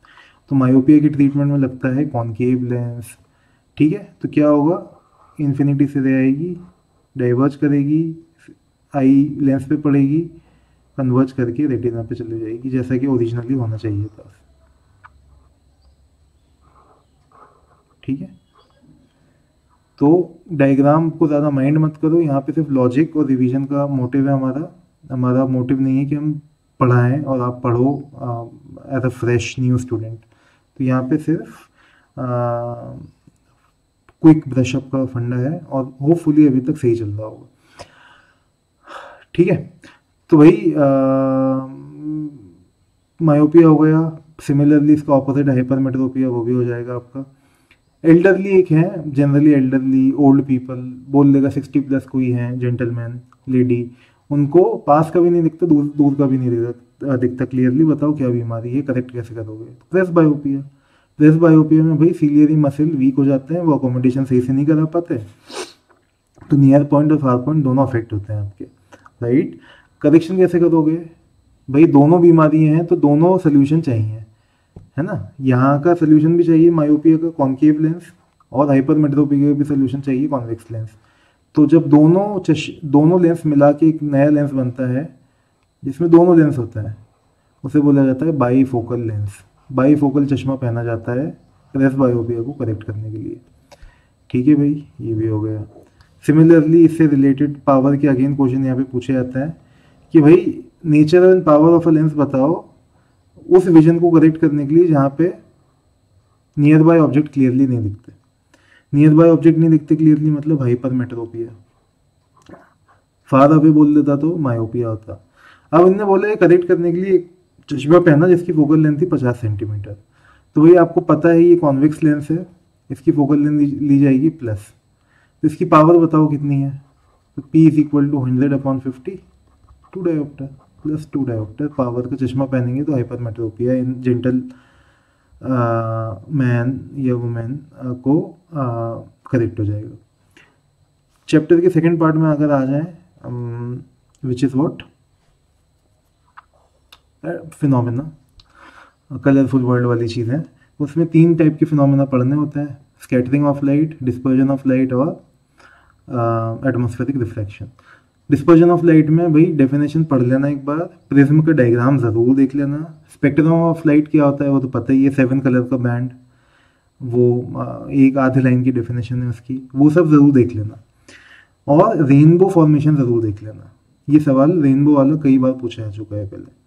तो मायोपिया की ट्रीटमेंट में लगता है कॉनकेव लेंस। ठीक है, तो क्या होगा, इन्फिनिटी से रे आएगी, डाइवर्ज करेगी, आई लेंस पे पड़ेगी, कन्वर्ज करके रेटिना पे चली जाएगी, जैसा कि ओरिजिनली होना चाहिए था। ठीक है, तो डायग्राम को ज़्यादा माइंड मत करो, यहाँ पे सिर्फ लॉजिक और रिवीजन का मोटिव है हमारा मोटिव नहीं है कि हम पढ़ाएं और आप पढ़ो as a fresh new student. तो यहाँ पे सिर्फ क्विक ब्रशअप का फंडा है और होपफुली अभी तक सही चल रहा होगा। ठीक है, तो भाई मायोपिया हो गया, सिमिलरली इसका ऑपोजिट हाइपरमेट्रोपिया वो भी हो जाएगा आपका। एल्डरली एक है, जनरली एल्डरली ओल्ड पीपल, बोल देगा 60+ कोई है, जेंटलमैन लेडी, उनको पास का भी नहीं दिखता, दूर का भी नहीं दिखता क्लियरली, बताओ क्या बीमारी है, करेक्ट कैसे करोगे। प्रेसबायोपिया, प्रेसबायोपिया में भाई सीलियरी मसल वीक हो जाते हैं, वो अकोमोडेशन सही से नहीं करा पाते, तो नियर पॉइंट और फार पॉइंट दोनों अफेक्ट होते हैं आपके, राइट। करेक्शन कैसे करोगे भाई, दोनों बीमारी हैं तो दोनों सोल्यूशन चाहिए, है ना। यहाँ का सोल्यूशन भी चाहिए मायोपिया का कॉनकेव लेंस, और हाइपरमेट्रोपिया का भी सोल्यूशन चाहिए कॉन्वेक्स लेंस। तो जब दोनों लेंस मिला के एक नया लेंस बनता है जिसमें दोनों लेंस होता है, उसे बोला जाता है बाईफोकल लेंस। बाईफोकल चश्मा पहना जाता है प्रेसबायोपिया को करेक्ट करने के लिए। ठीक है भाई, ये भी हो गया। सिमिलरली इससे रिलेटेड पावर के अगेन क्वेश्चन यहाँ पे पूछे जाता है कि भाई nature and power of a lens बताओ उस विजन को करेक्ट करने के लिए जहाँ पे नियर बाय ऑब्जेक्ट क्लियरली नहीं दिखते। नियर बाय ऑब्जेक्ट नहीं दिखते क्लियरली मतलब हाइपरमेट्रोपिया, फार अवे बोल देता तो मायोपिया होता। अब इनने बोला करेक्ट करने के लिए चश्मा पहना जिसकी फोकल लेंथ थी 50 सेंटीमीटर। तो भाई आपको पता है ये कॉन्वेक्स लेंस है, इसकी फोकल लेंथ ली जाएगी प्लस, तो इसकी पावर बताओ कितनी है। तो P is equal to 100/50, 2 dioptre plus 2 dioptre. Power का चश्मा पहनेंगे तो हाइपरमेट्रोपिया इन जेंटल मैन या वुमेन को करेक्ट हो जाएगा। चैप्टर के सेकंड पार्ट में अगर आ जाए which is what phenomena, colourful world वाली चीज़ें, उसमें 3 टाइप के फिनोमेना पढ़ने होते हैं, scattering of light, dispersion of light और atmospheric reflection. Dispersion of light में भाई डेफिनेशन पढ़ लेना एक बार, प्रिज्म का डायग्राम ज़रूर देख लेना। स्पेक्ट्रम ऑफ लाइट क्या होता है वो तो पता ही है, 7 कलर का बैंड, वो एक आधे लाइन की डेफिनेशन है उसकी, वो सब ज़रूर देख लेना। और रेनबो फॉर्मेशन ज़रूर देख लेना, ये सवाल रेनबो वाला कई बार पूछा जा चुका है पहले।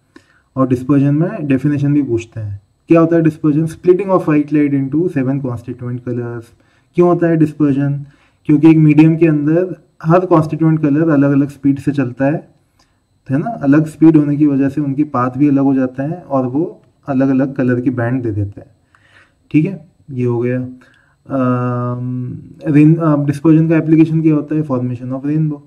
और डिस्पर्जन में डेफिनेशन भी पूछते हैं, क्या होता है dispersion, splitting of white light into 7 constituent colours. क्यों होता है डिस्पर्जन, क्योंकि एक मीडियम के अंदर हर कॉन्स्टिट्यूएंट कलर अलग अलग स्पीड से चलता है ना, अलग स्पीड होने की वजह से उनकी पाथ भी अलग हो जाता है और वो अलग अलग कलर की बैंड दे देते हैं। ठीक है, ये हो गया। डिस्पर्जन का एप्लीकेशन क्या होता है, फॉर्मेशन ऑफ रेनबो।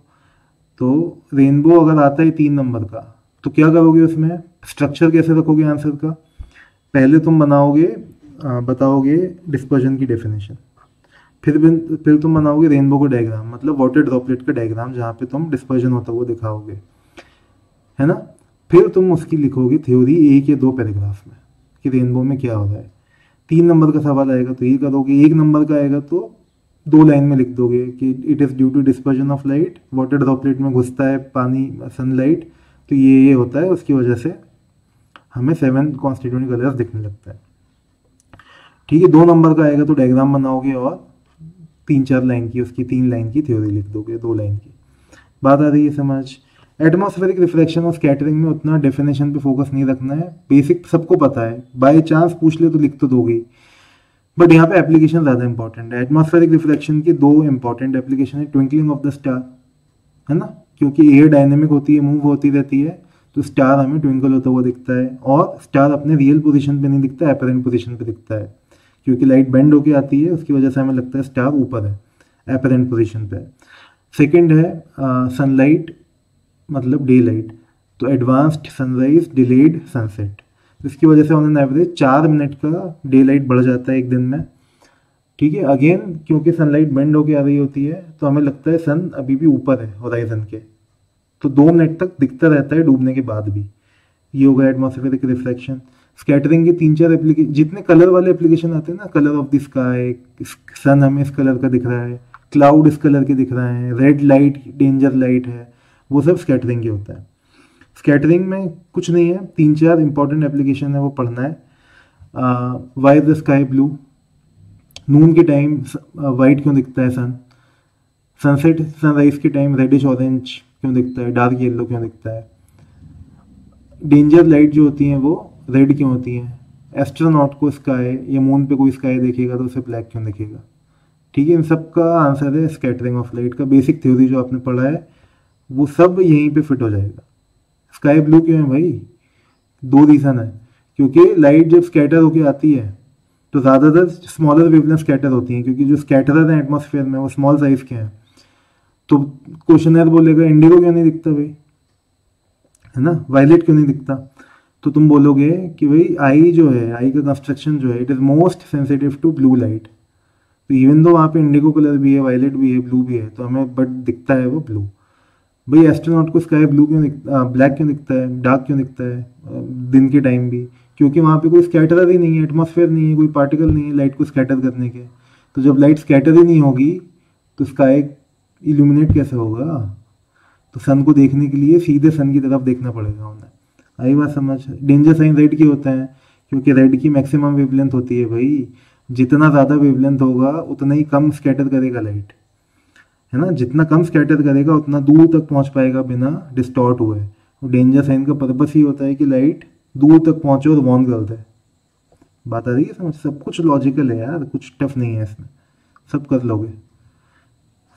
तो रेनबो अगर आता है 3 नंबर का तो क्या करोगे, उसमें स्ट्रक्चर कैसे रखोगे आंसर का, पहले तुम बताओगे डिस्पर्जन की डेफिनेशन, फिर तुम बनाओगे रेनबो का डायग्राम, मतलब वाटर ड्रॉपलेट का डायग्राम जहाँ पे तुम डिस्पर्जन होता हुआ दिखाओगे, है ना। फिर तुम उसकी लिखोगे थ्योरी 1 या 2 पैराग्राफ में कि रेनबो में क्या हो रहा है। 3 नंबर का सवाल आएगा तो ये करोगे, 1 नंबर का आएगा तो 2 लाइन में लिख दोगे कि it is due to dispersion of light, water droplet में घुसता है पानी सनलाइट, तो ये होता है, उसकी वजह से हमें 7 कॉन्स्टिट्यूएंट कलर्स दिखने लगता है। ठीक है, 2 नंबर का आएगा तो डायग्राम बनाओगे और 3-4 लाइन की उसकी 3 लाइन की थ्योरी लिख दोगे, 2 लाइन की। बात आ रही है समझ। एटमॉस्फेरिक रिफ्लेक्शन और स्कैटरिंग में उतना डेफिनेशन पे फोकस नहीं रखना है, बेसिक सबको पता है, बाय चांस पूछ ले तो लिख तो दोगे, बट यहाँ पे एप्लीकेशन ज़्यादा इंपॉर्टेंट है। एटमॉस्फेरिक रिफ्लेक्शन की 2 इंपॉर्टेंट एप्लीकेशन है, ट्विंकलिंग ऑफ द स्टार, है ना, क्योंकि एयर डायनेमिक होती है, मूव होती रहती है, तो स्टार हमें ट्विंकल होता हुआ दिखता है। और स्टार अपने रियल पोजीशन पे नहीं दिखता, एपरेंट पोजीशन पे दिखता है, क्योंकि लाइट बेंड होके आती है, उसकी वजह से हमें लगता है स्टार ऊपर है, एपरेंट पोजीशन पे। सेकंड है सनलाइट मतलब डे लाइट, तो एडवांस्ड सनराइज, डिलेड सनसेट, इसकी वजह से ऑन एन एवरेज 4 मिनट का डे लाइट बढ़ जाता है एक दिन में। ठीक है, अगेन क्योंकि सनलाइट बेंड होके आ रही होती है तो हमें लगता है सन अभी भी ऊपर है होराइजन के, तो 2 मिनट तक दिखता रहता है डूबने के बाद भी। ये होगा एटमॉस्फेरिक रिफ्लेक्शन। स्कैटरिंग के 3-4 एप्लीकेशन, जितने कलर वाले एप्लीकेशन आते हैं ना, कलर ऑफ द स्काई, सन हमें इस कलर का दिख रहा है, क्लाउड इस कलर के दिख रहे हैं, रेड लाइट डेंजर लाइट है, वो सब स्कैटरिंग के होता है। स्कैटरिंग में कुछ नहीं है, 3-4 इंपॉर्टेंट एप्लीकेशन है, वो पढ़ना है। वाई द स्काई ब्लू, नून के टाइम वाइट क्यों दिखता है सन, सनसेट सनराइज के टाइम रेडिश ऑरेंज क्यों दिखता है, डार्क येलो क्यों दिखता है, डेंजर लाइट जो होती हैं वो रेड क्यों होती हैं, एस्ट्रोनॉट को स्काई या मून पे कोई स्काई देखेगा तो उसे ब्लैक क्यों दिखेगा। ठीक है, इन सब का आंसर है स्कैटरिंग ऑफ लाइट का। बेसिक थ्योरी जो आपने पढ़ा है वो सब यहीं पे फिट हो जाएगा। स्काई ब्लू क्यों है भाई, 2 रीज़न है, क्योंकि लाइट जब स्कैटर होके आती है तो ज़्यादातर स्मॉलर वेवलेंथ स्कैटर होती हैं, क्योंकि जो स्कैटरर हैं एटमॉस्फेयर में वो स्मॉल साइज के हैं। तो क्वेश्चनर बोलेगा इंडिगो क्यों नहीं दिखता भाई, है ना, वायलेट क्यों नहीं दिखता, तो तुम बोलोगे कि भाई आई जो है, आई का कंस्ट्रक्शन जो है, it is most sensitive to blue light, तो इवन दो वहाँ पे इंडिगो कलर भी है, वायलेट भी है, ब्लू भी है, तो हमें बट दिखता है वो ब्लू। भाई एस्ट्रोनॉट को स्काई ब्लू क्यों दिखता, ब्लैक क्यों दिखता है, डार्क क्यों दिखता है दिन के टाइम भी, क्योंकि वहाँ पे कोई स्कैटरर ही नहीं है, एटमॉस्फेयर नहीं है, कोई पार्टिकल नहीं है लाइट को स्कैटर करने के। तो जब लाइट स्कैटर ही नहीं होगी तो स्काई इल्यूमिनेट कैसे होगा, तो सन को देखने के लिए सीधे सन की तरफ देखना पड़ेगा उन्हें। आई बात समझ। डेंजर साइन रेड के होते हैं क्योंकि रेड की मैक्सिमम वेवलेंथ होती है भाई, जितना ज़्यादा वेवलेंथ होगा उतना ही कम स्कैटर करेगा लाइट, है ना। जितना कम स्कैटर करेगा उतना दूर तक पहुंच पाएगा बिना डिस्टॉर्ट हुए। और डेंजर साइन का पर्पस ही होता है कि लाइट दूर तक पहुंचे और वार्न कर दे। बात आ रही है समझ? सब कुछ लॉजिकल है यार, कुछ टफ नहीं है इसमें, सब कर लोगे,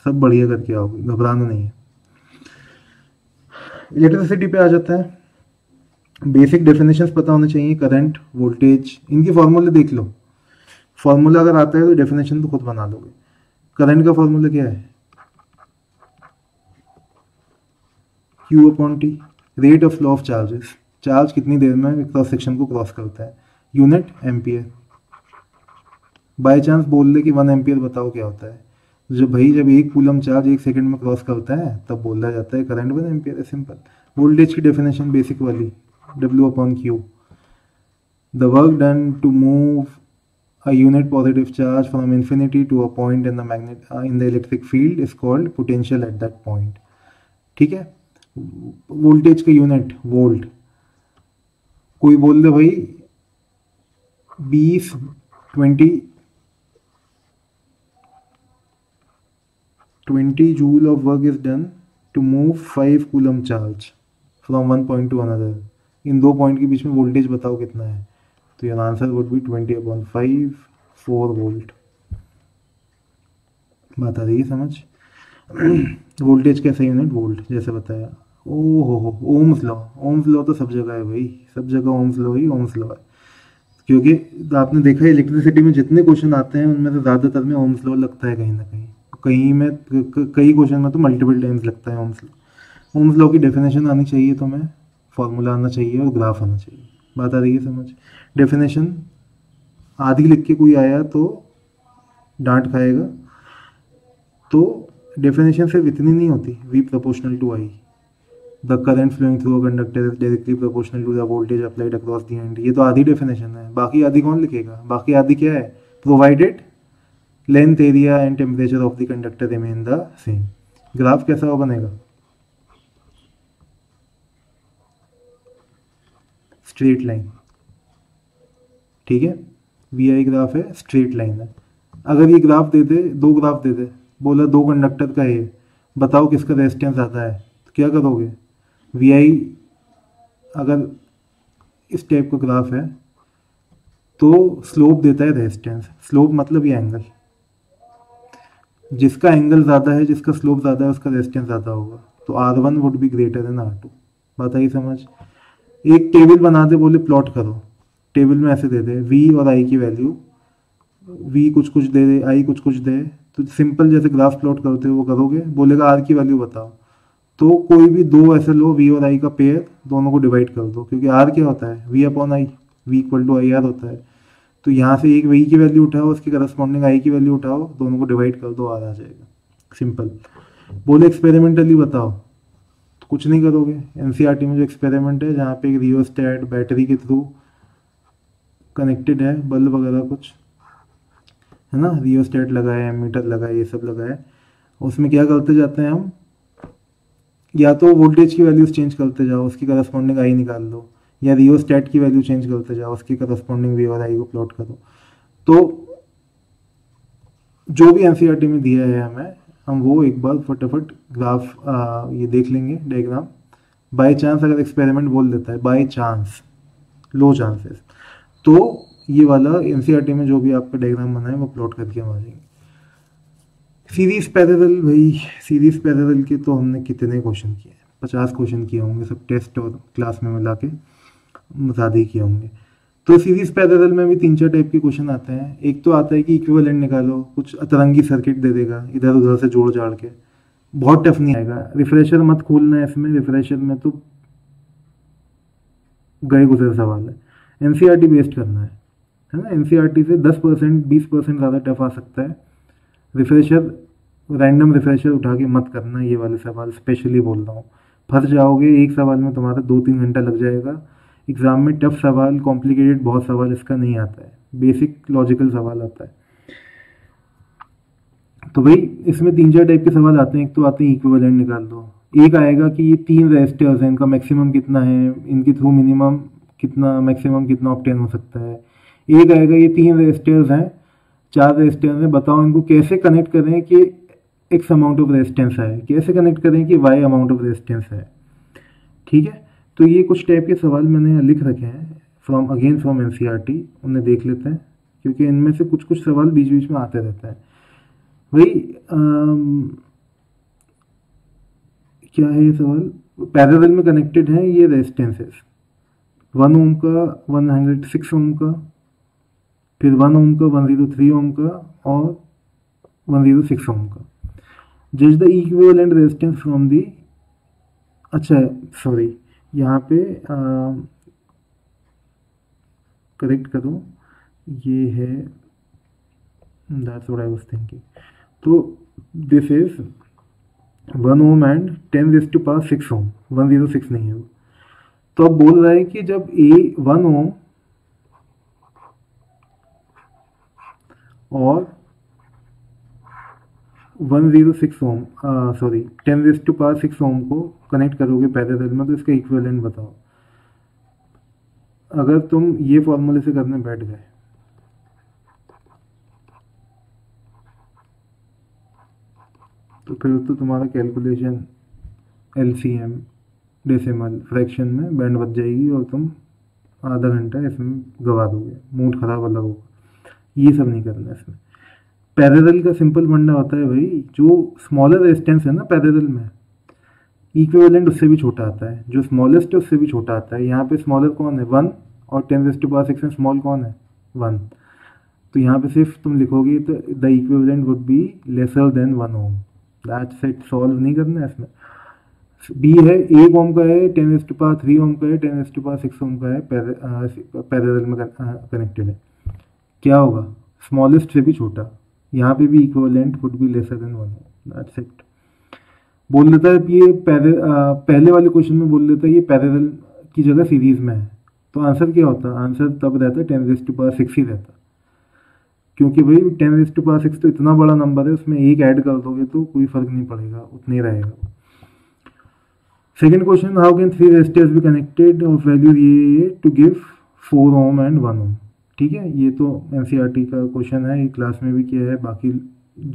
सब बढ़िया करके आओगे, घबराना नहीं है। इलेक्ट्रिसिटी पे आ जाता है। बेसिक डेफिनेशंस पता होने चाहिए, करंट, वोल्टेज, इनके फॉर्मूले देख लो। फॉर्मूला अगर आता है तो डेफिनेशन तो खुद बना लोगे। करंट का फॉर्मूला क्या है? Q upon T, rate of flow of charges. Charge कितनी देर में क्रॉस सेक्शन को क्रॉस करता है, यूनिट एम्पियर। बाय चांस बोल दे कि 1 एम्पियर बताओ क्या होता है, जब 1 कूलम चार्ज 1 सेकंड में क्रॉस करता है तब बोला जाता है करंट 1 एम्पियर है, सिंपल। वोल्टेज की डेफिनेशन बेसिक वाली, W upon Q। The work done to move a unit positive charge from infinity to a point in the electric field is called potential at that point। ठीक है। Voltage का unit volt. कोई बोल दे भाई 20 joule of work is done to move 5 coulomb charge from one point to another. इन दो point के बीच में वोल्टेज बताओ कितना है, तो your answer would be 20/5, 4 volt. बात आ रही है समझ? वोल्टेज कैसा यूनिट? वोल्ट, जैसे बताया। ओहो, ओम्स लॉ। ओम्स लॉ तो सब जगह है भाई, सब जगह ओम्स लॉ ही ओम्स लॉ है। क्योंकि आपने देखा है इलेक्ट्रिसिटी में जितने क्वेश्चन आते हैं उनमें से ज़्यादातर में ओम्स लॉ लगता है कहीं ना कहीं, कई क्वेश्चन में तो मल्टीपल टाइम्स लगता है ओम्स लॉ। ओम्स लॉ की डेफिनेशन आनी चाहिए, तो मैं फॉर्मूला आना चाहिए और ग्राफ आना चाहिए। बात आ रही है समझ? डेफिनेशन आधी लिख के कोई आया तो डांट खाएगा। तो डेफिनेशन सिर्फ इतनी नहीं होती, V proportional to I, the current flowing through a conductor is directly proportional to the voltage applied across the end. ये तो आधी डेफिनेशन है, बाकी आधी कौन लिखेगा? बाकी आधी क्या है? Provided length, area and temperature of the conductor remain the same. Graph कैसा बनेगा? स्ट्रेट लाइन, ठीक है। VI ग्राफ है, स्ट्रेट लाइन है। अगर ये ग्राफ दे दे, दो ग्राफ दे दे, बोला 2 कंडक्टर का है, बताओ किसका रेजिस्टेंस ज़्यादा है, तो क्या करोगे? VI अगर इस टाइप का ग्राफ है तो स्लोप देता है रेजिस्टेंस। स्लोप मतलब ये एंगल, जिसका एंगल ज़्यादा है, जिसका स्लोप ज़्यादा है, उसका रेजिस्टेंस ज़्यादा होगा। तो R1 would be greater than R2। बात आई समझ? एक टेबल बना दे, बोले प्लॉट करो। टेबल में ऐसे दे दे V और I की वैल्यू, V कुछ कुछ दे दे, I कुछ कुछ दे, तो सिंपल जैसे ग्राफ प्लॉट करते हो वो करोगे। बोलेगा R की वैल्यू बताओ, तो कोई भी दो ऐसे लो V और I का पेयर, दोनों को डिवाइड कर दो, क्योंकि R क्या होता है? V upon I, V equal to IR होता है। तो यहाँ से एक V की वैल्यू उठाओ, उसकी करस्पॉन्डिंग I की वैल्यू उठाओ, दोनों को डिवाइड कर दो, R आ जाएगा, सिंपल। बोले एक्सपेरिमेंटली बताओ, तो कुछ नहीं करोगे। NCERT में जो एक्सपेरिमेंट है जहाँ पे एक रियोस्टेट बैटरी के थ्रू कनेक्टेड है, बल्ब वगैरह कुछ है ना, रियोस्टेट लगा है, एमीटर लगा है, ये सब लगा है, उसमें क्या करते जाते हैं हम, या तो वोल्टेज की वैल्यूज चेंज करते जाओ, उसकी करस्पॉन्डिंग आई निकाल लो, या रियोस्टेट की वैल्यू चेंज करते जाओ, उसकी करस्पॉन्डिंग V और I को प्लॉट करो। तो जो भी NCERT में दिया है हमें, हम वो एक बार फटाफट ग्राफ ये देख लेंगे, डायग्राम। बाय चांस अगर एक्सपेरिमेंट बोल देता है, बाय चांस, लो चांसेस, तो ये वाला NCERT में जो भी आपका डायग्राम बना है वो प्लॉट करके हम आ जाएंगे। सीरीज पैरेलल, भाई सीरीज पैरेलल के तो हमने कितने क्वेश्चन किए हैं? 50 क्वेश्चन किए होंगे, सब टेस्ट और क्लास में मिला के ज़्यादा ही किए होंगे। तो सीरीज पैरेलल में भी 3-4 टाइप के क्वेश्चन आते हैं। एक तो आता है कि इक्विवेलेंट निकालो, कुछ अतरंगी सर्किट दे देगा, इधर उधर से जोड़ जाड़ के, बहुत टफ नहीं आएगा। रिफ्रेशर मत खोलना है इसमें, रिफ्रेशर में तो गए गुजरे सवाल है। NCERT बेस्ड करना है ना। NCERT से 10% 20% ज़्यादा टफ आ सकता है। रिफ्रेशर, रैंडम रिफ्रेशर उठा के मत करना, ये वाले सवाल स्पेशली बोल रहा हूँ, फंस जाओगे। एक सवाल में तुम्हारा 2-3 घंटा लग जाएगा। एग्जाम में टफ सवाल, कॉम्प्लिकेटेड बहुत सवाल इसका नहीं आता है, बेसिक लॉजिकल सवाल आता है। तो भाई इसमें 3-4 टाइप के सवाल आते हैं। एक तो आते हैं इक्विवेलेंट निकाल दो। एक आएगा कि ये 3 रेजिस्टर्स हैं, इनका मैक्सिमम कितना है, इनके थ्रू मिनिमम कितना मैक्सिमम कितना ऑब्टेन हो सकता है। एक आएगा ये 3 रेजिस्टर्स हैं, 4 रेजिस्टर्स हैं, बताओ इनको कैसे कनेक्ट करें कि एक्स अमाउंट ऑफ रेजिस्टेंस है, कैसे कनेक्ट करें कि वाई अमाउंट ऑफ रेजिस्टेंस है। ठीक है, तो ये कुछ टाइप के सवाल मैंने यहाँ लिख रखे हैं फ्रॉम एनसीईआरटी, उन्हें देख लेते हैं क्योंकि इनमें से कुछ कुछ सवाल बीच बीच में आते रहते हैं। भाई क्या है ये सवाल, पैरेलल में कनेक्टेड है ये रेजिस्टेंसेस, 1 ओम का, 106 ओम का, फिर 1 ओम का, 103 ओम का और 106 ओम का। जज the equivalent resistance from the, अच्छा सॉरी यहाँ पे करेक्ट करो, ये है that's what I was thinking. तो दिस इज 1 ओम एंड 10⁻6 ओम, 106 नहीं है वो। तो अब बोल रहा है कि जब 1 ओम और 106 ओम सॉरी 10⁻6 ओम को कनेक्ट करोगे पैरेलल में तो इसका इक्विवेलेंट बताओ। अगर तुम ये फॉर्मूले से करने बैठ गए तो फिर तो तुम्हारा कैलकुलेशन एलसीएम डेसिमल फ्रैक्शन में बैंड बच जाएगी और तुम आधा घंटा इसमें गवा दोगे, मूड खराब अलग होगा। ये सब नहीं करना है इसमें। पैरेलल का सिंपल फंडा होता है भाई, जो स्मॉलर रेजिस्टेंस है ना पैरेलल में, इक्विवेलेंट उससे भी छोटा आता है, जो स्मॉलेस्ट है उससे भी छोटा आता है। यहाँ पे स्मॉलर कौन है 1 और 10⁻6 में स्मॉल कौन है 1, तो यहाँ पे सिर्फ तुम लिखोगे तो the equivalent would be lesser than 1 ohm, that's it, solve नहीं करना है इसमें। बी है 1 ओम का है, 10⁻3 ओम का है, 10⁻6 ओम का है, पैरेलल में कनेक्टेड है। क्या होगा स्मॉलेस्ट से भी छोटा, यहाँ पे भी equivalent would be lesser than 1 ohm, that's it. बोल देता है ये पहले वाले क्वेश्चन में बोल देता है ये पैरेलल की जगह सीरीज में है, तो आंसर क्या होता, आंसर तब रहता है 10⁻6 ही रहता, क्योंकि भाई 10⁻6 तो इतना बड़ा नंबर है, उसमें एक ऐड कर दोगे तो कोई फर्क नहीं पड़ेगा, उतना ही रहेगा। Second question, how can 3 resistors be connected of value ये to give 4 ohm and 1 ohm. ठीक है, ये तो एनसीईआरटी का क्वेश्चन है, ये क्लास में भी किया है, बाकी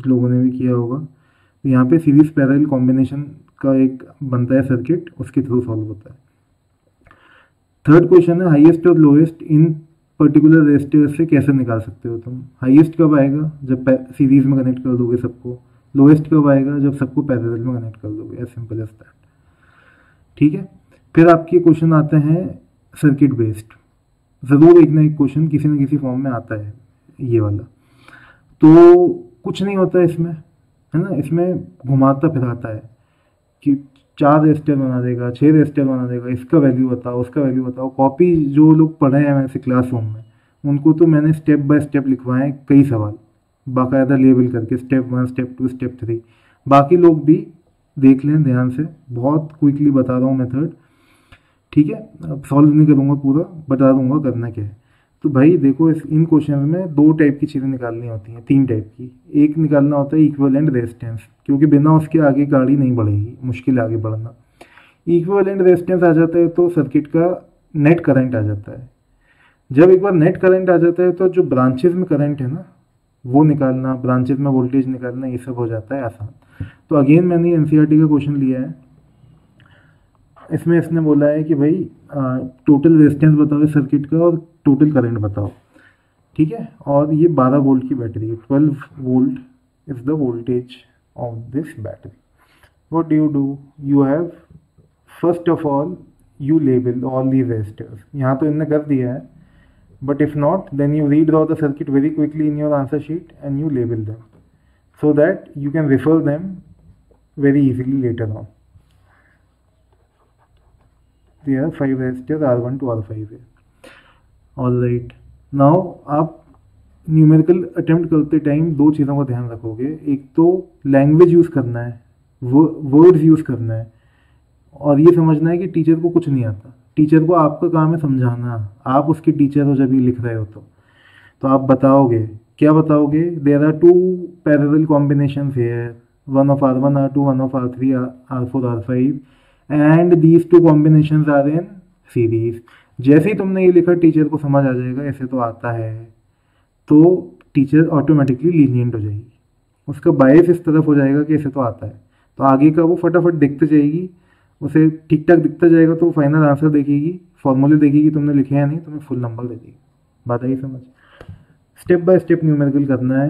लोगों ने भी किया होगा। तो यहाँ पे सीरीज पैरेलल कॉम्बिनेशन का एक बनता है सर्किट, उसके थ्रू सॉल्व होता है। थर्ड क्वेश्चन है, हाईएस्ट और लोएस्ट इन पर्टिकुलर रेजिस्टर से कैसे निकाल सकते हो तुम। हाईएस्ट कब आएगा, जब सीरीज में कनेक्ट कर दोगे सबको। लोएस्ट कब आएगा, जब सबको पैरेलल में कनेक्ट कर दोगे, एज सिंपल एज दैट। ठीक है, फिर आपके क्वेश्चन आते हैं सर्किट बेस्ड, ज़रूर एक ना एक क्वेश्चन किसी न किसी फॉर्म में आता है ये वाला। तो कुछ नहीं होता इसमें, है ना, इसमें घुमाता फिराता है कि 4 रेजिस्टर बना देगा, 6 रेजिस्टर बना देगा, इसका वैल्यू बताओ, उसका वैल्यू बताओ। कॉपी जो लोग पढ़े हैं वैसे क्लासरूम में, उनको तो मैंने स्टेप बाय स्टेप लिखवाए कई सवाल, बाकायदा लेबल करके, स्टेप 1, स्टेप 2, स्टेप 3। बाकी लोग भी देख लें ध्यान से, बहुत क्विकली बता रहा हूँ मेथड। ठीक है, अब सॉल्व नहीं करूँगा पूरा, बता दूंगा करना क्या है। तो भाई देखो, इन क्वेश्चन में 2 टाइप की चीज़ें निकालनी होती हैं, 3 टाइप की। एक निकालना होता है इक्विवेलेंट रेजिस्टेंस, क्योंकि बिना उसके आगे गाड़ी नहीं बढ़ेगी, मुश्किल है आगे बढ़ना। इक्विवेलेंट रेजिस्टेंस आ जाता है तो सर्किट का नेट करंट आ जाता है। जब एक बार नेट करंट आ जाता है तो जो ब्रांचेज में करंट है ना वो निकालना, ब्रांचेज में वोल्टेज निकालना, ये सब हो जाता है आसान। तो अगेन मैंने एनसीईआरटी का क्वेश्चन लिया है, इसमें इसने बोला है कि भाई टोटल रेजिस्टेंस बताओ सर्किट का और टोटल करंट बताओ। ठीक है, और ये 12 वोल्ट की बैटरी है, 12 volt is the voltage of this battery. What do you have, first of all you label all the resistors. यहाँ तो इन्होंने कर दिया है, but if not then you read the circuit very quickly in your answer sheet and you label them so that you can refer them very easily later on. There are 5 resistors R1 to R5 है। Alright, now आप numerical attempt करते time 2 चीज़ों का ध्यान रखोगे। एक तो language use करना है, वर्ड्स यूज़ करना है, और ये समझना है कि टीचर को कुछ नहीं आता। टीचर को आपका काम है समझाना, आप उसके टीचर हो जब ये लिख रहे हो तो आप बताओगे, क्या बताओगे, there are 2 parallel combinations here, one of R1 R2, one of R3 R4 R5, and these 2 combinations are in series, जैसे ही तुमने ये लिखा टीचर को समझ आ जाएगा ऐसे तो आता है, तो टीचर ऑटोमेटिकली लीनियंट हो जाएगी, उसका बायस इस तरफ हो जाएगा कि ऐसे तो आता है, तो आगे का वो फटाफट देखते जाएगी, उसे ठीक ठाक दिखता जाएगा तो फाइनल आंसर देखेगी, फॉर्मूले देखेगी तुमने लिखे या नहीं, तुम्हें फुल नंबर दे देगी। बात आई समझ। स्टेप बाय स्टेप न्यूमेरिकल करना है।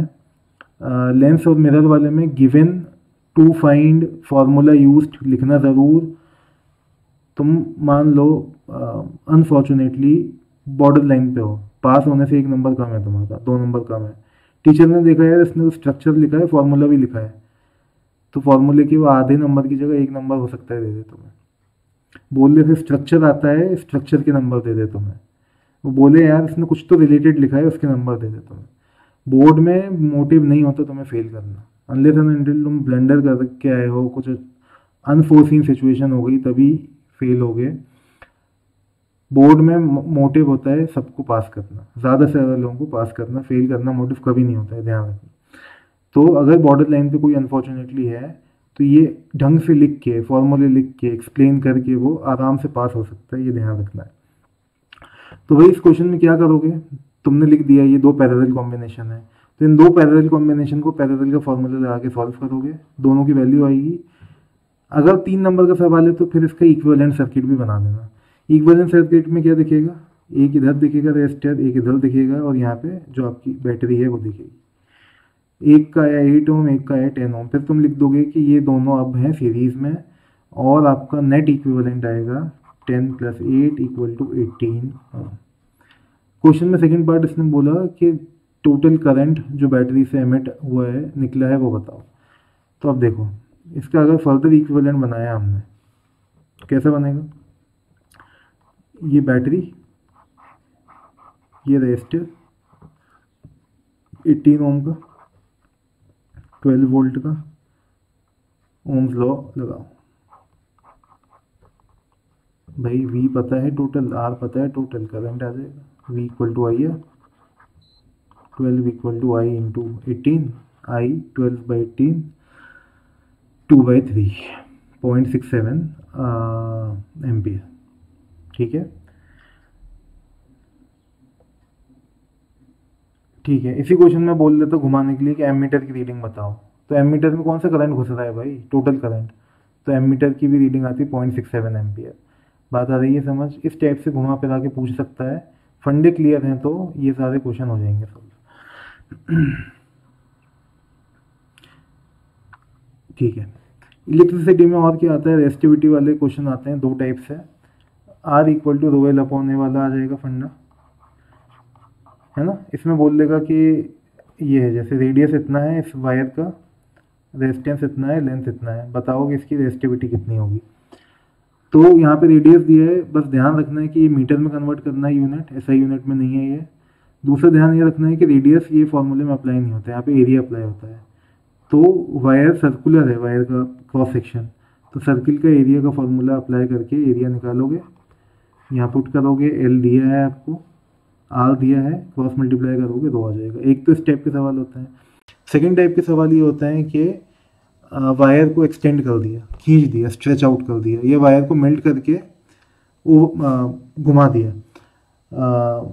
लेंस और मिरर वाले में given to find formula used लिखना ज़रूर। तुम मान लो अनफॉर्चुनेटली बॉर्डर लाइन पे हो, पास होने से 1 नंबर कम है तुम्हारा, 2 नंबर कम है, टीचर ने देखा यार इसने तो स्ट्रक्चर लिखा है फॉर्मूला भी लिखा है, तो फॉर्मूले के वो आधे नंबर की जगह 1 नंबर हो सकता है दे दे तुम्हें, बोल दे स्ट्रक्चर आता है स्ट्रक्चर के नंबर दे दे तुम्हें, वो बोले यार इसने कुछ तो रिलेटेड लिखा है उसके नंबर दे दे तुम्हें। बोर्ड में मोटिव नहीं होता तुम्हें फेल करना, अनलेस एंड अनटिल तुम ब्लंडर करके आए हो, कुछ अनफोर्सीन सिचुएशन हो गई तभी फेल हो गए। बोर्ड में मोटिव होता है सबको पास करना, ज़्यादा से ज़्यादा लोगों को पास करना, फेल करना मोटिव कभी नहीं होता है, ध्यान रखना। तो अगर बॉर्डर लाइन पे कोई अनफॉर्चुनेटली है तो ये ढंग से लिख के फॉर्मूले लिख के एक्सप्लेन करके वो आराम से पास हो सकता है, ये ध्यान रखना है। तो वही इस क्वेश्चन में क्या करोगे, तुमने लिख दिया ये 2 पैरेलल कॉम्बिनेशन है, तो इन 2 पैरेलल कॉम्बिनेशन को पैरेलल का फॉर्मूला लगा के सॉल्व करोगे, दोनों की वैल्यू आएगी। अगर 3 नंबर का सवाल है तो फिर इसका इक्विवेलेंट सर्किट भी बना देना। इक्विवेलेंट सर्किट में क्या दिखेगा, एक इधर दिखेगा रेजिस्टर, एक इधर दिखेगा, और यहाँ पे जो आपकी बैटरी है वो दिखेगी। एक का आया 8 ओम, एक का आया 10 ओम, फिर तुम लिख दोगे कि ये दोनों अब हैं सीरीज में, और आपका नेट इक्विवेलेंट आएगा 10 + 8 = 18 ओम। क्वेश्चन में सेकंड पार्ट इसने बोला कि टोटल करंट जो बैटरी से एमिट हुआ है निकला है वो बताओ। तो अब देखो इसका अगर फर्दर इक्विवेलेंट बनाया हमने तो कैसा बनेगा, ये बैटरी, ये रेजिस्टर 18 ओम का, 12 वोल्ट का, ओम्स लॉ लगाओ भाई, V पता है टोटल, R पता है टोटल, करंट आ जाएगा V = I है, 12 = I × 18, I 12/18 2/3 0.67 एम्पियर। ठीक है, ठीक है। इसी क्वेश्चन में बोल देता घुमाने के लिए कि एमीटर की रीडिंग बताओ, तो एमीटर में कौन सा करंट घुस रहा है भाई, टोटल करंट, तो एमीटर की भी रीडिंग आती है 0.67 एम्पियर। बात आ रही है समझ। इस टाइप से घुमा फिरा के पूछ सकता है, फंडे क्लियर हैं तो ये सारे क्वेश्चन हो जाएंगे सॉल्व। ठीक है। इलेक्ट्रिसिटी में और क्या आता है, रेजिस्टिविटी वाले क्वेश्चन आते हैं 2 टाइप से। R = ρL/A वाला आ जाएगा फंडा, है ना। इसमें बोल देगा कि ये है जैसे रेडियस इतना है इस वायर का, रेजिस्टेंस इतना है, लेंथ इतना है, बताओ कि इसकी रेजिस्टिविटी कितनी होगी। तो यहाँ पे रेडियस दिया है, बस ध्यान रखना है कि ये मीटर में कन्वर्ट करना है यूनिट, ऐसा यूनिट में नहीं है ये। दूसरा ध्यान ये रखना है कि रेडियस ये फॉर्मूले में अप्लाई नहीं होता है, यहाँ पे एरिया अप्लाई होता है। तो वायर सर्कुलर है, वायर का क्रॉस सेक्शन, तो सर्किल का एरिया का फॉर्मूला अप्लाई करके एरिया निकालोगे, यहाँ पुट करोगे, L दिया है आपको, R दिया है, क्रॉस मल्टीप्लाई करोगे 2 आ जाएगा। एक तो इस टाइप के सवाल होते हैं। सेकेंड टाइप के सवाल ये होता है कि वायर को एक्सटेंड कर दिया, खींच दिया, स्ट्रेच आउट कर दिया, ये वायर को मेल्ट करके वो घुमा दिया,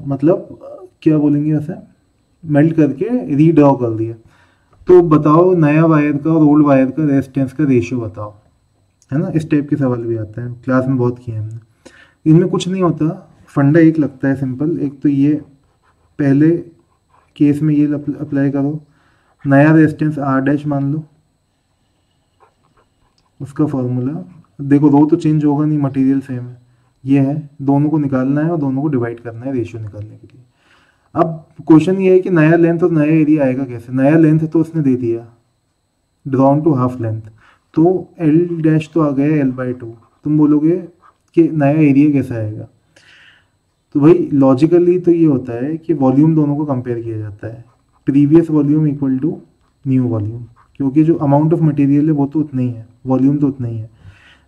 मतलब क्या बोलेंगे वैसे, मेल्ट करके रीड्रॉ कर दिया। तो बताओ नया वायर का और ओल्ड वायर का रेजिस्टेंस का रेशियो बताओ, है ना। इस टाइप के सवाल भी आते हैं, क्लास में बहुत किए हमने। इनमें कुछ नहीं होता, फंडा एक लगता है सिंपल। एक तो ये पहले केस में ये अप्लाई करो, नया रेजिस्टेंस R' मान लो, उसका फॉर्मूला देखो, रो तो चेंज होगा नहीं, मटेरियल सेम है, ये है, दोनों को निकालना है और दोनों को डिवाइड करना है रेशियो निकालने के लिए। अब क्वेश्चन ये है कि नया लेंथ और नया एरिया आएगा कैसे। नया लेंथ तो उसने दे दिया, ड्रॉन टू हाफ लेंथ, तो L' तो आ गया L/2। तुम बोलोगे कि नया एरिया कैसा आएगा, तो भाई लॉजिकली तो ये होता है कि वॉल्यूम दोनों को कंपेयर किया जाता है, प्रीवियस वॉल्यूम = न्यू वॉल्यूम, क्योंकि जो अमाउंट ऑफ मटेरियल है वो तो उतना ही है, वॉल्यूम तो उतना ही है।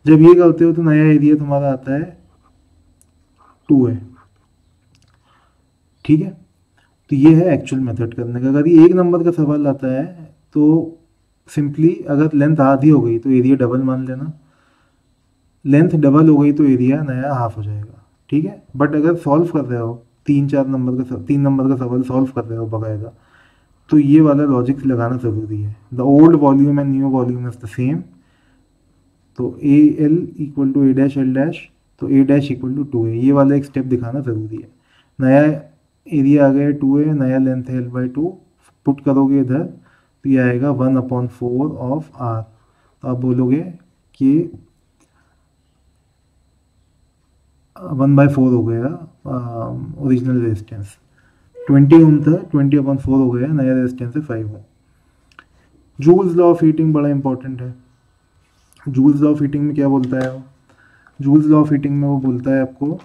जब ये करते हो तो नया एरिया तुम्हारा आता है 2 है, ठीक है। तो ये है एक्चुअल मेथड करने का। अगर ये 1 नंबर का सवाल आता है तो सिंपली अगर लेंथ आधी हो गई तो एरिया डबल मान लेना, लेंथ डबल हो गई तो एरिया नया हाफ हो जाएगा। ठीक है। बट अगर सॉल्व कर रहे हो 3 नंबर का सवाल सॉल्व कर रहे हो बकायदा, तो ये वाला लॉजिक लगाना ज़रूरी है। The old volume and new volume is the same, तो A L equal to A dash L dash, तो A dash equal to 2a, ये वाला एक स्टेप दिखाना ज़रूरी है। नया एरिया आ गया 2a, नया लेंथ है l/2, पुट करोगे इधर तो ये आएगा 1/4 ऑफ r। तो आप बोलोगे कि 1/4 हो गया ओरिजिनल रेजिस्टेंस, 20 ओम था, 20/4 हो गया, नया रेजिस्टेंस है 5 ओम। जूल्स लॉ ऑफ हीटिंग बड़ा इंपॉर्टेंट है। जूल्स लॉ ऑफ हीटिंग में क्या बोलता है वो? जूल्स लॉ ऑफ हीटिंग में वो बोलता है आपको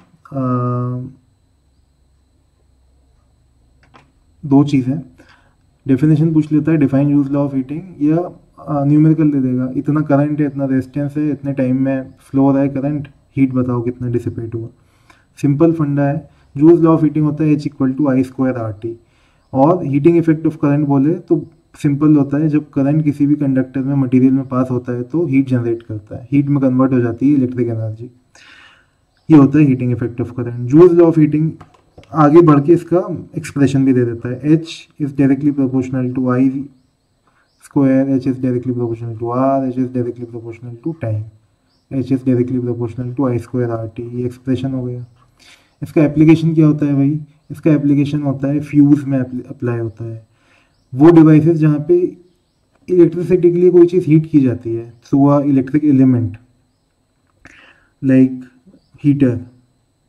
दो चीज़ें, डेफिनेशन पूछ लेता है define joules law of heating, या न्यूमेरिकल दे देगा, इतना करंट है, इतना रेजिस्टेंस है, इतने टाइम में फ्लो हो रहा है करंट, हीट बताओ कितना डिसिपेट हुआ। सिंपल फंडा है। जूल्स लॉ ऑफ हीटिंग होता है H=I²RT। और हीटिंग इफेक्ट ऑफ करंट बोले तो सिंपल होता है, जब करंट किसी भी कंडक्टर में मटेरियल में पास होता है तो हीट जनरेट करता है, हीट में कन्वर्ट हो जाती है इलेक्ट्रिक एनर्जी, ये होता है heating effect of current. Joules law of heating आगे बढ़ के इसका एक्सप्रेशन भी दे देता है, H is directly proportional to I square, H is directly proportional to R, H is directly proportional to time, H is directly proportional to I²RT, ये expression हो गया। इसका एप्लीकेशन क्या होता है भाई? इसका एप्लीकेशन होता है फ्यूज़ में अप्लाई होता है, वो डिवाइसेस जहाँ पे इलेक्ट्रिसिटी के लिए कोई चीज़ हीट की जाती है through a electric element, like heater,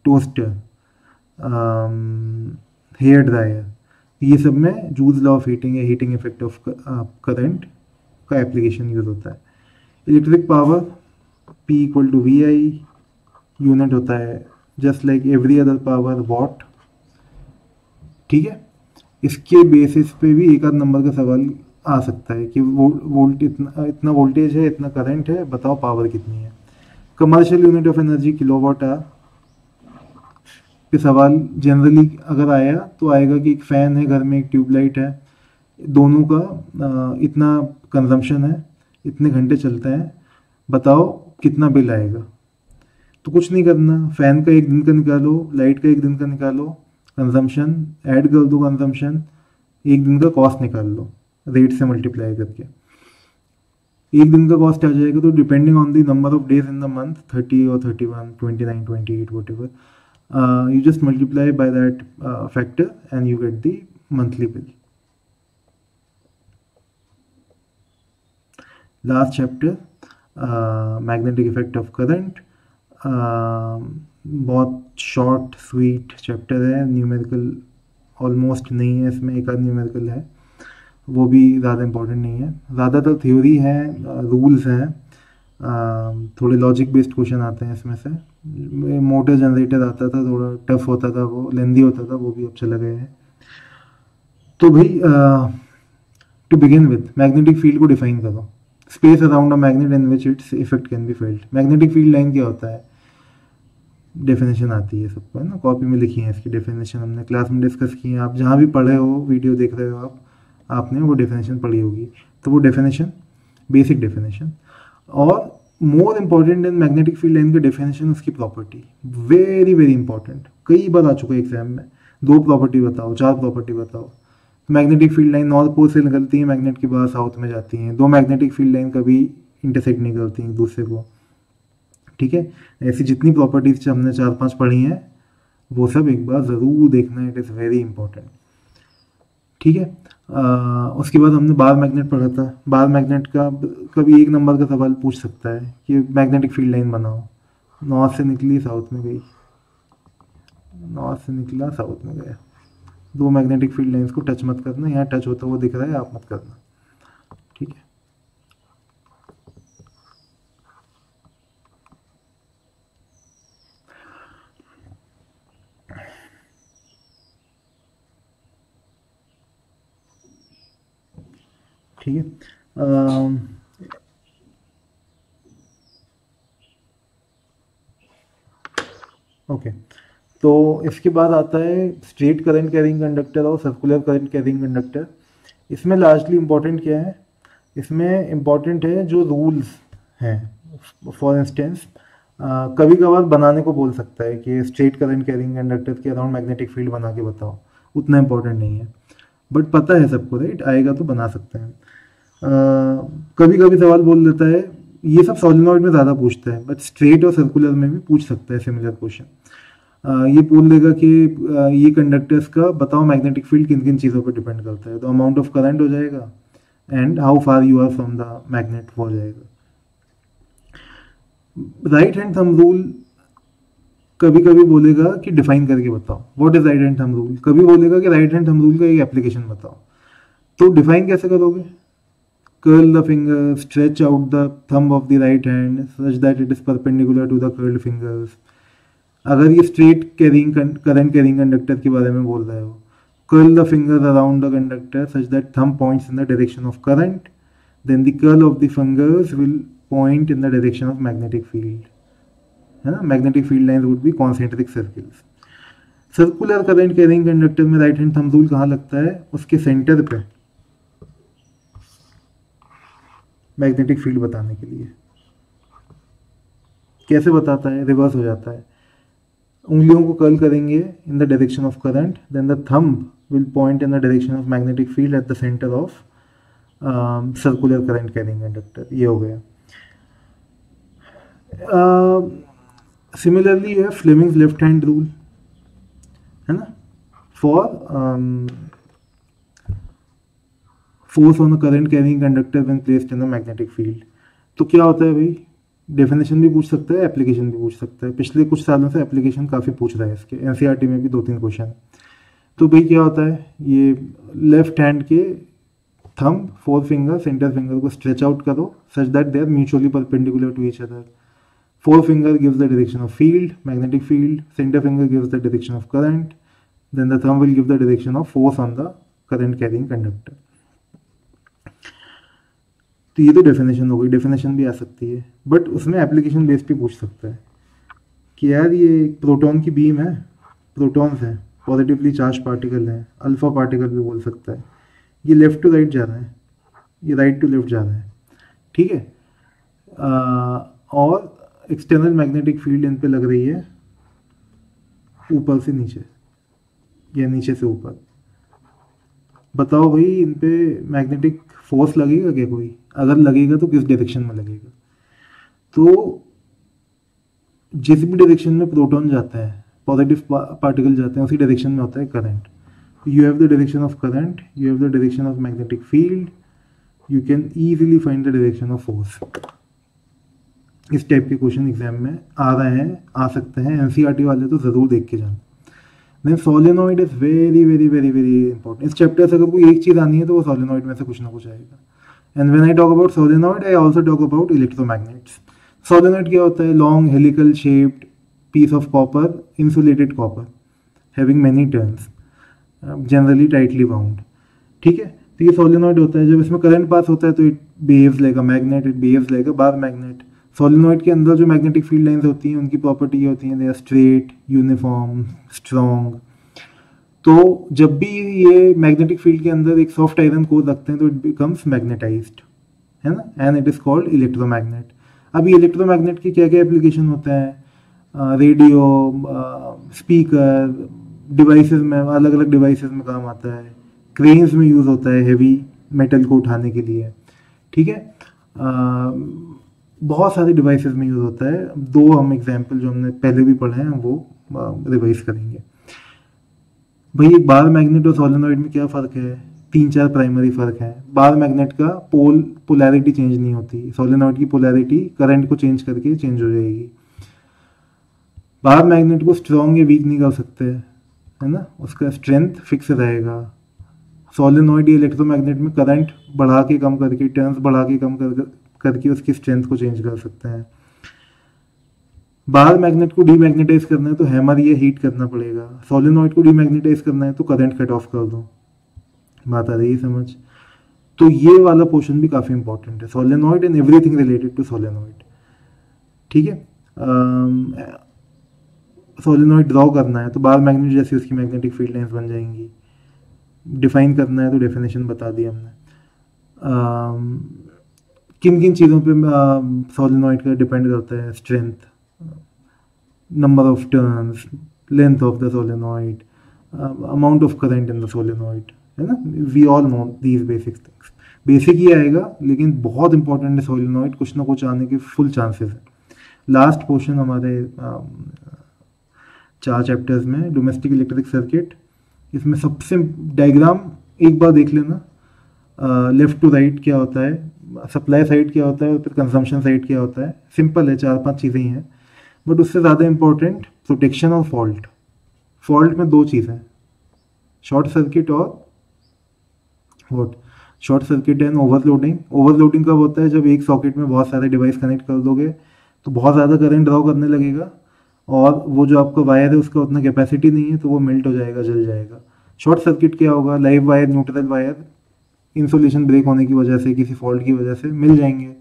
toaster, hair dryer, ये सब में जूल्स लॉ ऑफ हीटिंग या हीटिंग इफेक्ट ऑफ करंट का एप्लीकेशन यूज होता है। इलेक्ट्रिक पावर P=VI, यूनिट होता है just like every other power watt, ठीक है। इसके बेसिस पे भी एक आध नंबर का सवाल आ सकता है कि इतना वोल्टेज है, इतना करंट है, बताओ पावर कितनी है। Commercial unit of energy kWh पे सवाल जनरली अगर आया तो आएगा कि एक फ़ैन है घर में, एक ट्यूबलाइट है, दोनों का इतना कंजम्पशन है, इतने घंटे चलते हैं, बताओ कितना बिल आएगा। तो कुछ नहीं करना, फ़ैन का एक दिन का निकालो, लाइट का एक दिन का निकालो, कंजम्पशन ऐड कर दो, कंजम्पशन एक दिन का कॉस्ट निकाल लो, रेट से मल्टीप्लाई करके एक दिन का कॉस्ट आ जाएगा। तो depending on the number of days in the month, 30 और 31, 29, 28, what ever, you just multiply by that factor and you get the monthly bill. Last chapter, magnetic effect of current, बहुत short sweet chapter है, numerical almost नहीं है इसमें, एक आध numerical है, वो भी ज़्यादा इम्पोर्टेंट नहीं है, ज़्यादातर थ्योरी है, रूल्स हैं, थोड़े लॉजिक बेस्ड क्वेश्चन आते हैं इसमें से। मोटर जनरेटर आता था, थोड़ा टफ होता था, वो लेंदी होता था, वो भी अब चला गया है। तो भाई to begin with magnetic field को डिफाइन करो। Space around a magnet in which its effect can be felt. Magnetic field line क्या होता है? डेफिनेशन आती है सबको, है ना, कॉपी में लिखी है इसकी डेफिनेशन, हमने क्लास में डिस्कस की है, आप जहाँ भी पढ़े हो, वीडियो देख रहे हो आपने वो डेफिनेशन पढ़ी होगी। तो वो डेफिनेशन बेसिक डेफिनेशन, और more important in magnetic field line का डेफिनेशन उसकी प्रॉपर्टी, वेरी वेरी इंपॉर्टेंट, कई बार आ चुका है एग्जाम में। 2 प्रॉपर्टी बताओ, 4 प्रॉपर्टी बताओ। Magnetic field line north pole से निकलती है, मैग्नेट की बाहर साउथ में जाती हैं। 2 मैग्नेटिक फील्ड लाइन कभी इंटरसेक्ट नहीं करती हैं एक दूसरे को, ठीक है। ऐसी जितनी प्रॉपर्टीज हमने 4-5 पढ़ी हैं वो सब एक बार ज़रूर देखना, इट इज़ वेरी इंपॉर्टेंट, ठीक है। उसके बाद हमने बार मैग्नेट पढ़ा था। बार मैग्नेट का कभी एक नंबर का सवाल पूछ सकता है कि मैग्नेटिक फील्ड लाइन बनाओ, नॉर्थ से निकली साउथ में गई, नॉर्थ से निकला साउथ में गया। 2 मैग्नेटिक फील्ड लाइंस को टच मत करना, यहाँ टच होता हुआ दिख रहा है, आप मत करना, ठीक है। ठीक है, ओके। तो इसके बाद आता है स्ट्रेट करंट कैरिंग कंडक्टर और सर्कुलर करंट कैरिंग कंडक्टर। इसमें लार्जली इम्पॉर्टेंट क्या है? इसमें इम्पॉर्टेंट है जो रूल्स हैं। फॉर इंस्टेंस कभी कभार बनाने को बोल सकता है कि स्ट्रेट करंट कैरिंग कंडक्टर के अराउंड मैग्नेटिक फील्ड बना के बताओ, उतना इंपॉर्टेंट नहीं है, बट पता है सबको, राइट, आएगा तो बना सकते हैं। कभी कभी सवाल बोल देता है, ये सब सोलेनॉइड में ज़्यादा पूछता है, बट स्ट्रेट और सर्कुलर में भी पूछ सकता है सिमिलर क्वेश्चन। ये बोल देगा कि ये कंडक्टर्स का बताओ मैग्नेटिक फील्ड किन किन चीज़ों पर डिपेंड करता है, तो अमाउंट ऑफ करंट हो जाएगा and how far you are from the magnet हो जाएगा। राइट हैंड थंब रूल कभी कभी बोलेगा कि डिफाइन करके बताओ, what is right hand thumb rule, कभी बोलेगा कि राइट हैंड थंब रूल का एक एप्लीकेशन बताओ, तो डिफाइन कैसे करोगे? curl the finger, stretch out the thumb of the right hand such that it is perpendicular to the curled fingers। अगर ये straight carrying current carrying conductor के बारे में बोल रहे हो, curl the fingers around the conductor such that thumb points in the direction of current, then the curl of the fingers will point in the direction of magnetic field, है ना, magnetic field lines would be concentric circles। Circular current carrying conductor में right hand thumb rule कहाँ लगता है? उसके centre पे magnetic field बताने के लिए। कैसे बताता है? रिवर्स हो जाता है, उंगलियों को कर्ल करेंगे in the direction of current, then the thumb will point in the direction of magnetic field at the centre of circular current carrying conductor. ये हो गया। Similarly you have Fleming's left hand rule, है ना, for force on a current carrying conductor when placed in a magnetic field. तो क्या होता है भाई? डेफिनेशन भी पूछ सकता है, एप्लीकेशन भी पूछ सकता है। पिछले कुछ सालों से एप्लीकेशन काफ़ी पूछ रहा है इसके, एनसीईआरटी में भी 2-3 क्वेश्चन। तो भाई क्या होता है, ये लेफ्ट हैंड के thumb, four finger, centre finger को स्ट्रेच आउट करो such that they are mutually perpendicular to each other. Four finger gives the direction of field, magnetic field, centre finger gives the direction of current, then the thumb will give the direction of force on the current carrying conductor. तो ये तो definition हो गई, definition भी आ सकती है, but उसमें application base पे पूछ सकता है कि यार ये प्रोटॉन की बीम है, प्रोटॉन्स हैं, पॉजिटिवली चार्ज पार्टिकल हैं, अल्फा पार्टिकल भी बोल सकता है, ये लेफ्ट टू राइट जा रहा है, ये राइट टू लेफ्ट जा रहा है, ठीक है, और एक्सटर्नल मैग्नेटिक फील्ड इन पे लग रही है ऊपर से नीचे या नीचे से ऊपर। बताओ भाई इन पे मैग्नेटिक फोर्स लगेगा क्या कोई? अगर लगेगा तो किस डायरेक्शन में लगेगा? तो जिस भी डायरेक्शन में प्रोटॉन जाता है, पॉजिटिव पार्टिकल जाते हैं, उसी डायरेक्शन में होता है current. You have the direction of current, you have the direction of magnetic field, you can easily find the direction of force. इस टाइप के क्वेश्चन एग्जाम में आ रहे हैं, आ सकते हैं, एनसीईआरटी वाले तो ज़रूर देख के जाना। Then solenoid is very very very very important. इस चैप्टर से अगर कोई एक चीज़ आनी है तो वो सोलेनॉइड में से कुछ ना कुछ आएगा। And when I talk about solenoid I also talk about electromagnets. Solenoid क्या होता है? Long helical shaped piece of copper, insulated copper having many turns, generally tightly bound, ठीक है। तो ये सोलेनॉइड होता है। जब इसमें करंट पास होता है तो it behaves like a magnet, it behaves like a bar magnet. Solenoid के अंदर जो मैग्नेटिक फील्ड लाइंस होती हैं उनकी प्रॉपर्टी ये होती है, they are straight, uniform, strong. तो जब भी ये मैग्नेटिक फील्ड के अंदर एक सॉफ्ट आयरन कोर रखते हैं तो इट बिकम्स मैग्नेटाइज्ड, है ना, and it is called electromagnet. अभी इलेक्ट्रोमैग्नेट की क्या क्या एप्लीकेशन होते हैं? रेडियो, स्पीकर, डिवाइसेस में, अलग अलग डिवाइसेस में काम आता है, क्रेन्स में यूज़ होता है हेवी मेटल को उठाने के लिए, ठीक है। बहुत सारे डिवाइसेस में यूज़ होता है। दो हम एग्जाम्पल जो हमने पहले भी पढ़े हैं वो रिवाइज करेंगे। भाई एक बार मैग्नेट और सोलेनॉइड में क्या फ़र्क है? 3-4 प्राइमरी फ़र्क है। बार मैग्नेट का पोलैरिटी चेंज नहीं होती, सोलेनॉइड की पोलैरिटी करंट को चेंज करके चेंज हो जाएगी। बार मैग्नेट को स्ट्रॉन्ग या वीक नहीं कर सकते, है ना, उसका स्ट्रेंथ फिक्स रहेगा। सोलेनॉइड या इलेक्ट्रोमैग्नेट में करंट बढ़ा के कम करके, टर्न्स बढ़ा के कम करके उसकी स्ट्रेंथ को चेंज कर सकते हैं। बार मैग्नेट को डीमैग्नेटाइज करना है तो हैमर या हीट करना पड़ेगा। सोलेनॉइड को डीमैग्नेटाइज करना है तो करंट कट ऑफ कर दो। बात आ रही है समझ? तो ये वाला पोर्शन भी काफ़ी इंपॉर्टेंट है, solenoid and everything related to solenoid, ठीक है। सोलेनॉइड ड्रॉ करना है तो बार मैग्नेट जैसी उसकी मैग्नेटिक फील्ड लाइंस बन जाएंगी। डिफाइन करना है तो डेफिनेशन बता दी हमने। किन किन चीज़ों पे सोलेनॉइड का डिपेंड करता है strength? number of turns, length of the solenoid, amount of current in the solenoid, है ना. We all know these basic things. Basic ही आएगा, लेकिन बहुत इंपॉर्टेंट है सोलिनॉइड, कुछ ना कुछ आने के फुल चांसेस है. लास्ट पोर्शन हमारे 4 चैप्टर्स में, डोमेस्टिक इलेक्ट्रिक सर्किट. इसमें सबसे डायग्राम एक बार देख लेना, लेफ्ट टू राइट क्या होता है, सप्लाई साइड क्या होता है और फिर कंजम्पशन साइड क्या होता है. सिंपल है, 4-5 चीज़ें ही हैं, बट उससे ज़्यादा इंपॉर्टेंट प्रोटेक्शन और फॉल्ट. फॉल्ट में 2 चीज़ें, शॉर्ट सर्किट और what, short circuit and overloading. Overloading कब होता है, जब एक सॉकेट में बहुत सारे डिवाइस कनेक्ट कर दोगे तो बहुत ज़्यादा करंट ड्रॉ करने लगेगा, और वो जो आपका वायर है उसका उतना कैपेसिटी नहीं है, तो वो मेल्ट हो जाएगा, जल जाएगा. शॉर्ट सर्किट क्या होगा, live wire, neutral wire insulation break होने की वजह से, किसी फॉल्ट की वजह से मिल जाएंगे,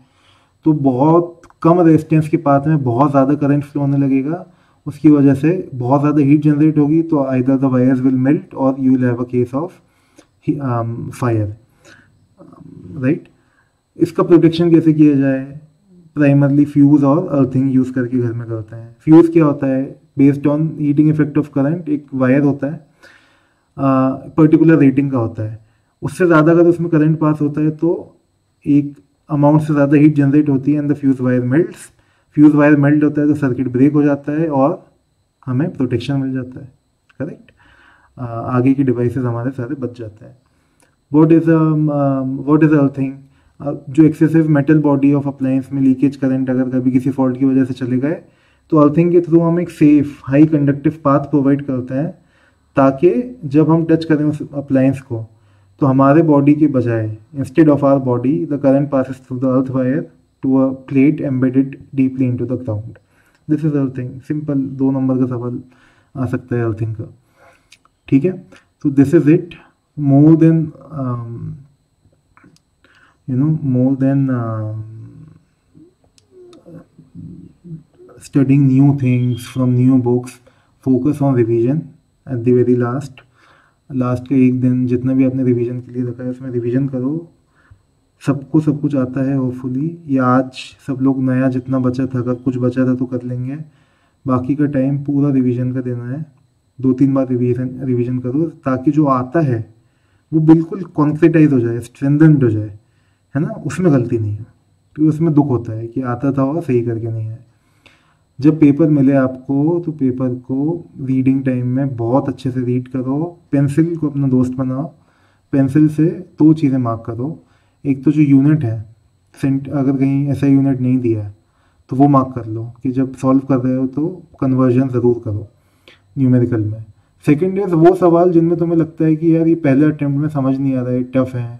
तो बहुत कम रेजिस्टेंस के पाथ में बहुत ज़्यादा करंट फ्लो होने लगेगा, उसकी वजह से बहुत ज़्यादा हीट जनरेट होगी, तो either the wires will melt और you will have a case of fire, right. इसका प्रोटेक्शन कैसे किया जाए, प्राइमरली फ्यूज़ और अर्थिंग यूज़ करके घर में करते हैं. फ्यूज़ क्या होता है, based on heating effect of current एक वायर होता है, पर्टिकुलर रेटिंग का होता है, उससे ज़्यादा अगर उसमें करंट पास होता है तो एक अमाउंट से ज़्यादा हीट जनरेट होती है and the fuse wire melts. Fuse wire melt होता है तो सर्किट ब्रेक हो जाता है और हमें प्रोटेक्शन मिल जाता है, करेक्ट. आगे की डिवाइसेस हमारे सारे बच जाते हैं. व्हाट इज़ अर्थिंग, जो excessive metal body of appliance में लीकेज करंट अगर कभी किसी फॉल्ट की वजह से चले गए, तो अर्थिंग के थ्रू हम एक safe high conductive path provide करते हैं, ताकि जब हम टच करें उस अप्लायंस को तो हमारे बॉडी के बजाय, instead of our body, the current passes through the earth wire to a plate embedded deeply into the ground. This is earthing. Simple 2 number का सवाल आ सकता है अर्थिंग का, ठीक है. तो this is it. more than studying new things from new books, focus on revision at the very last का एक दिन जितना भी आपने रिवीजन के लिए रखा है उसमें रिवीजन करो. सबको सब कुछ आता है होपफुली, या आज सब लोग नया जितना बचा था, अगर कुछ बचा था तो कर लेंगे, बाकी का टाइम पूरा रिवीजन का देना है. 2-3 बार रिवीजन करो, ताकि जो आता है वो बिल्कुल कॉन्क्रेटाइज हो जाए, स्ट्रेंथेंड हो जाए, है ना. उसमें गलती नहीं है, क्योंकि उसमें दुख होता है कि आता था और सही करके नहीं है. जब पेपर मिले आपको तो पेपर को रीडिंग टाइम में बहुत अच्छे से रीड करो. पेंसिल को अपना दोस्त बनाओ. पेंसिल से 2 चीज़ें मार्क करो. एक तो जो यूनिट है, अगर कहीं ऐसा यूनिट नहीं दिया है तो वो मार्क कर लो कि जब सॉल्व कर रहे हो तो कन्वर्जन ज़रूर करो न्यूमेरिकल में. सेकेंड इज वो सवाल जिनमें तुम्हें लगता है कि यार ये पहले अटेम्प्ट में समझ नहीं आ रहा है, टफ है,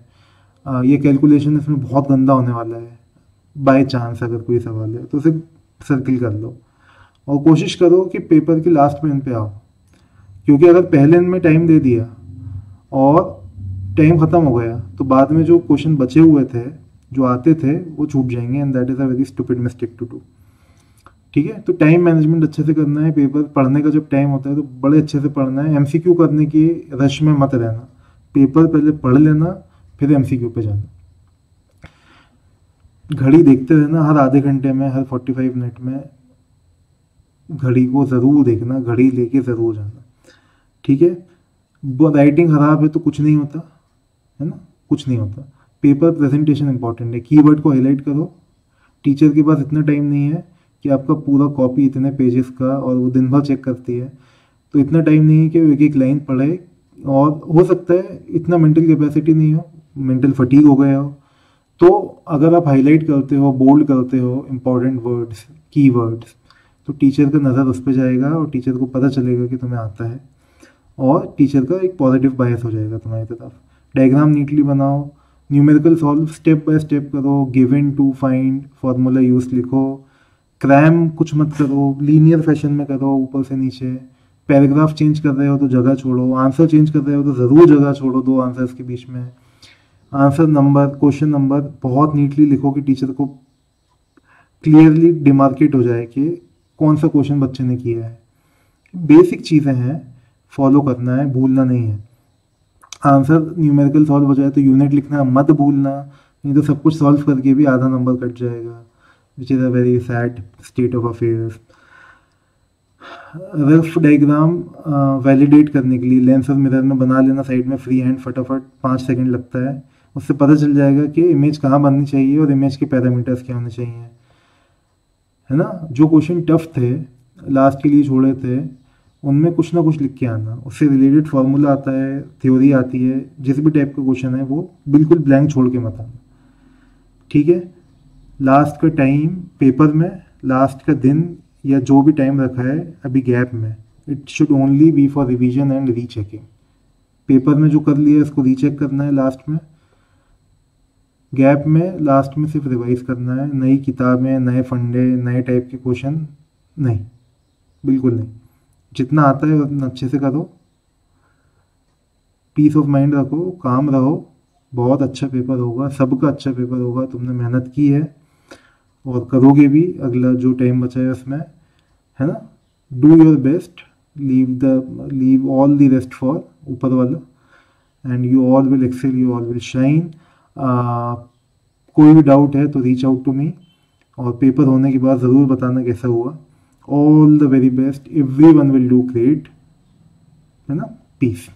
ये कैलकुलेशन इसमें बहुत गंदा होने वाला है, बाय चांस अगर कोई सवाल है तो उसे सर्किल कर लो और कोशिश करो कि पेपर के लास्ट में इन पे आओ. क्योंकि अगर पहले इनमें टाइम दे दिया और टाइम ख़त्म हो गया तो बाद में जो क्वेश्चन बचे हुए थे, जो आते थे, वो छूट जाएंगे, and that is a very stupid mistake to do. ठीक है. तो टाइम मैनेजमेंट अच्छे से करना है. पेपर पढ़ने का जब टाइम होता है तो बड़े अच्छे से पढ़ना है. एमसीक्यू करने की रश में मत रहना. पेपर पहले पढ़ लेना, फिर एमसीक्यू पे जाना. घड़ी देखते रहना, हर आधे घंटे में, हर 45 मिनट में घड़ी को ज़रूर देखना, घड़ी लेके ज़रूर जाना. ठीक है. राइटिंग खराब है तो कुछ नहीं होता, है ना, कुछ नहीं होता. पेपर प्रेजेंटेशन इंपॉर्टेंट है. कीवर्ड को हाईलाइट करो. टीचर के पास इतना टाइम नहीं है कि आपका पूरा कॉपी इतने पेजेस का, और वो दिन भर चेक करती है, तो इतना टाइम नहीं है कि वो एक एक लाइन पढ़े. और हो सकता है इतना मेंटल कैपेसिटी नहीं हो, मेंटल फटीग हो गया हो. तो अगर आप हाईलाइट करते हो, बोल्ड करते हो इंपॉर्टेंट वर्ड्स, की वर्ड्स, तो टीचर का नज़र उस पर जाएगा और टीचर को पता चलेगा कि तुम्हें आता है, और टीचर का एक पॉजिटिव बायस हो जाएगा तुम्हारी तरफ. डायग्राम नीटली बनाओ. Numerical solve step by step करो. Given to find formula use लिखो. क्रैम कुछ मत करो, लीनियर फैशन में करो, ऊपर से नीचे. पैराग्राफ चेंज कर रहे हो तो जगह छोड़ो. आंसर चेंज कर रहे हो तो ज़रूर जगह छोड़ो 2 आंसर्स के बीच में. आंसर नंबर, क्वेश्चन नंबर बहुत नीटली लिखो कि टीचर को क्लियरली डिमार्केट हो जाए कि कौन सा क्वेश्चन बच्चे ने किया है. बेसिक चीज़ें हैं, फॉलो करना है, भूलना नहीं है. आंसर न्यूमेरिकल सॉल्व हो जाए तो यूनिट लिखना मत भूलना, नहीं तो सब कुछ सॉल्व करके भी आधा नंबर कट जाएगा, which is a very sad state of affairs. Rough diagram validate करने के लिए लेंस और मिरर में बना लेना साइड में फ्री हैंड, फटाफट 5 सेकंड लगता है। उससे पता चल जाएगा कि इमेज कहाँ बननी चाहिए और इमेज के पैरामीटर्स क्या होने चाहिए, है ना। जो क्वेश्चन टफ थे लास्ट के लिए छोड़े थे, उनमें कुछ ना कुछ लिख के आना, उससे रिलेटेड फार्मूला आता है, थ्योरी आती है, जिस भी टाइप का क्वेश्चन है वो बिल्कुल ब्लैंक छोड़ के मत आना, ठीक है। लास्ट का टाइम पेपर में, लास्ट का दिन या जो भी टाइम रखा है अभी गैप में, it should only be for revision and rechecking. Paper में जो कर लिया उसको रीचेक करना है लास्ट में, गैप में लास्ट में सिर्फ रिवाइज करना है। नई किताबें, नए फंडे, नए टाइप के क्वेश्चन नहीं, बिल्कुल नहीं। जितना आता है उतना अच्छे से करो, पीस ऑफ माइंड रखो, काम रहो, बहुत अच्छा पेपर होगा, सबका अच्छा पेपर होगा। तुमने मेहनत की है और करोगे भी अगला जो टाइम बचा है उसमें, है ना। Do your best, leave all the rest for ऊपर वाला, and you all will excel, you all will shine. कोई भी डाउट है तो रीच आउट टू मी, और पेपर होने के बाद ज़रूर बताना कैसा हुआ। All the very best, everyone will do great, है ना। पीस।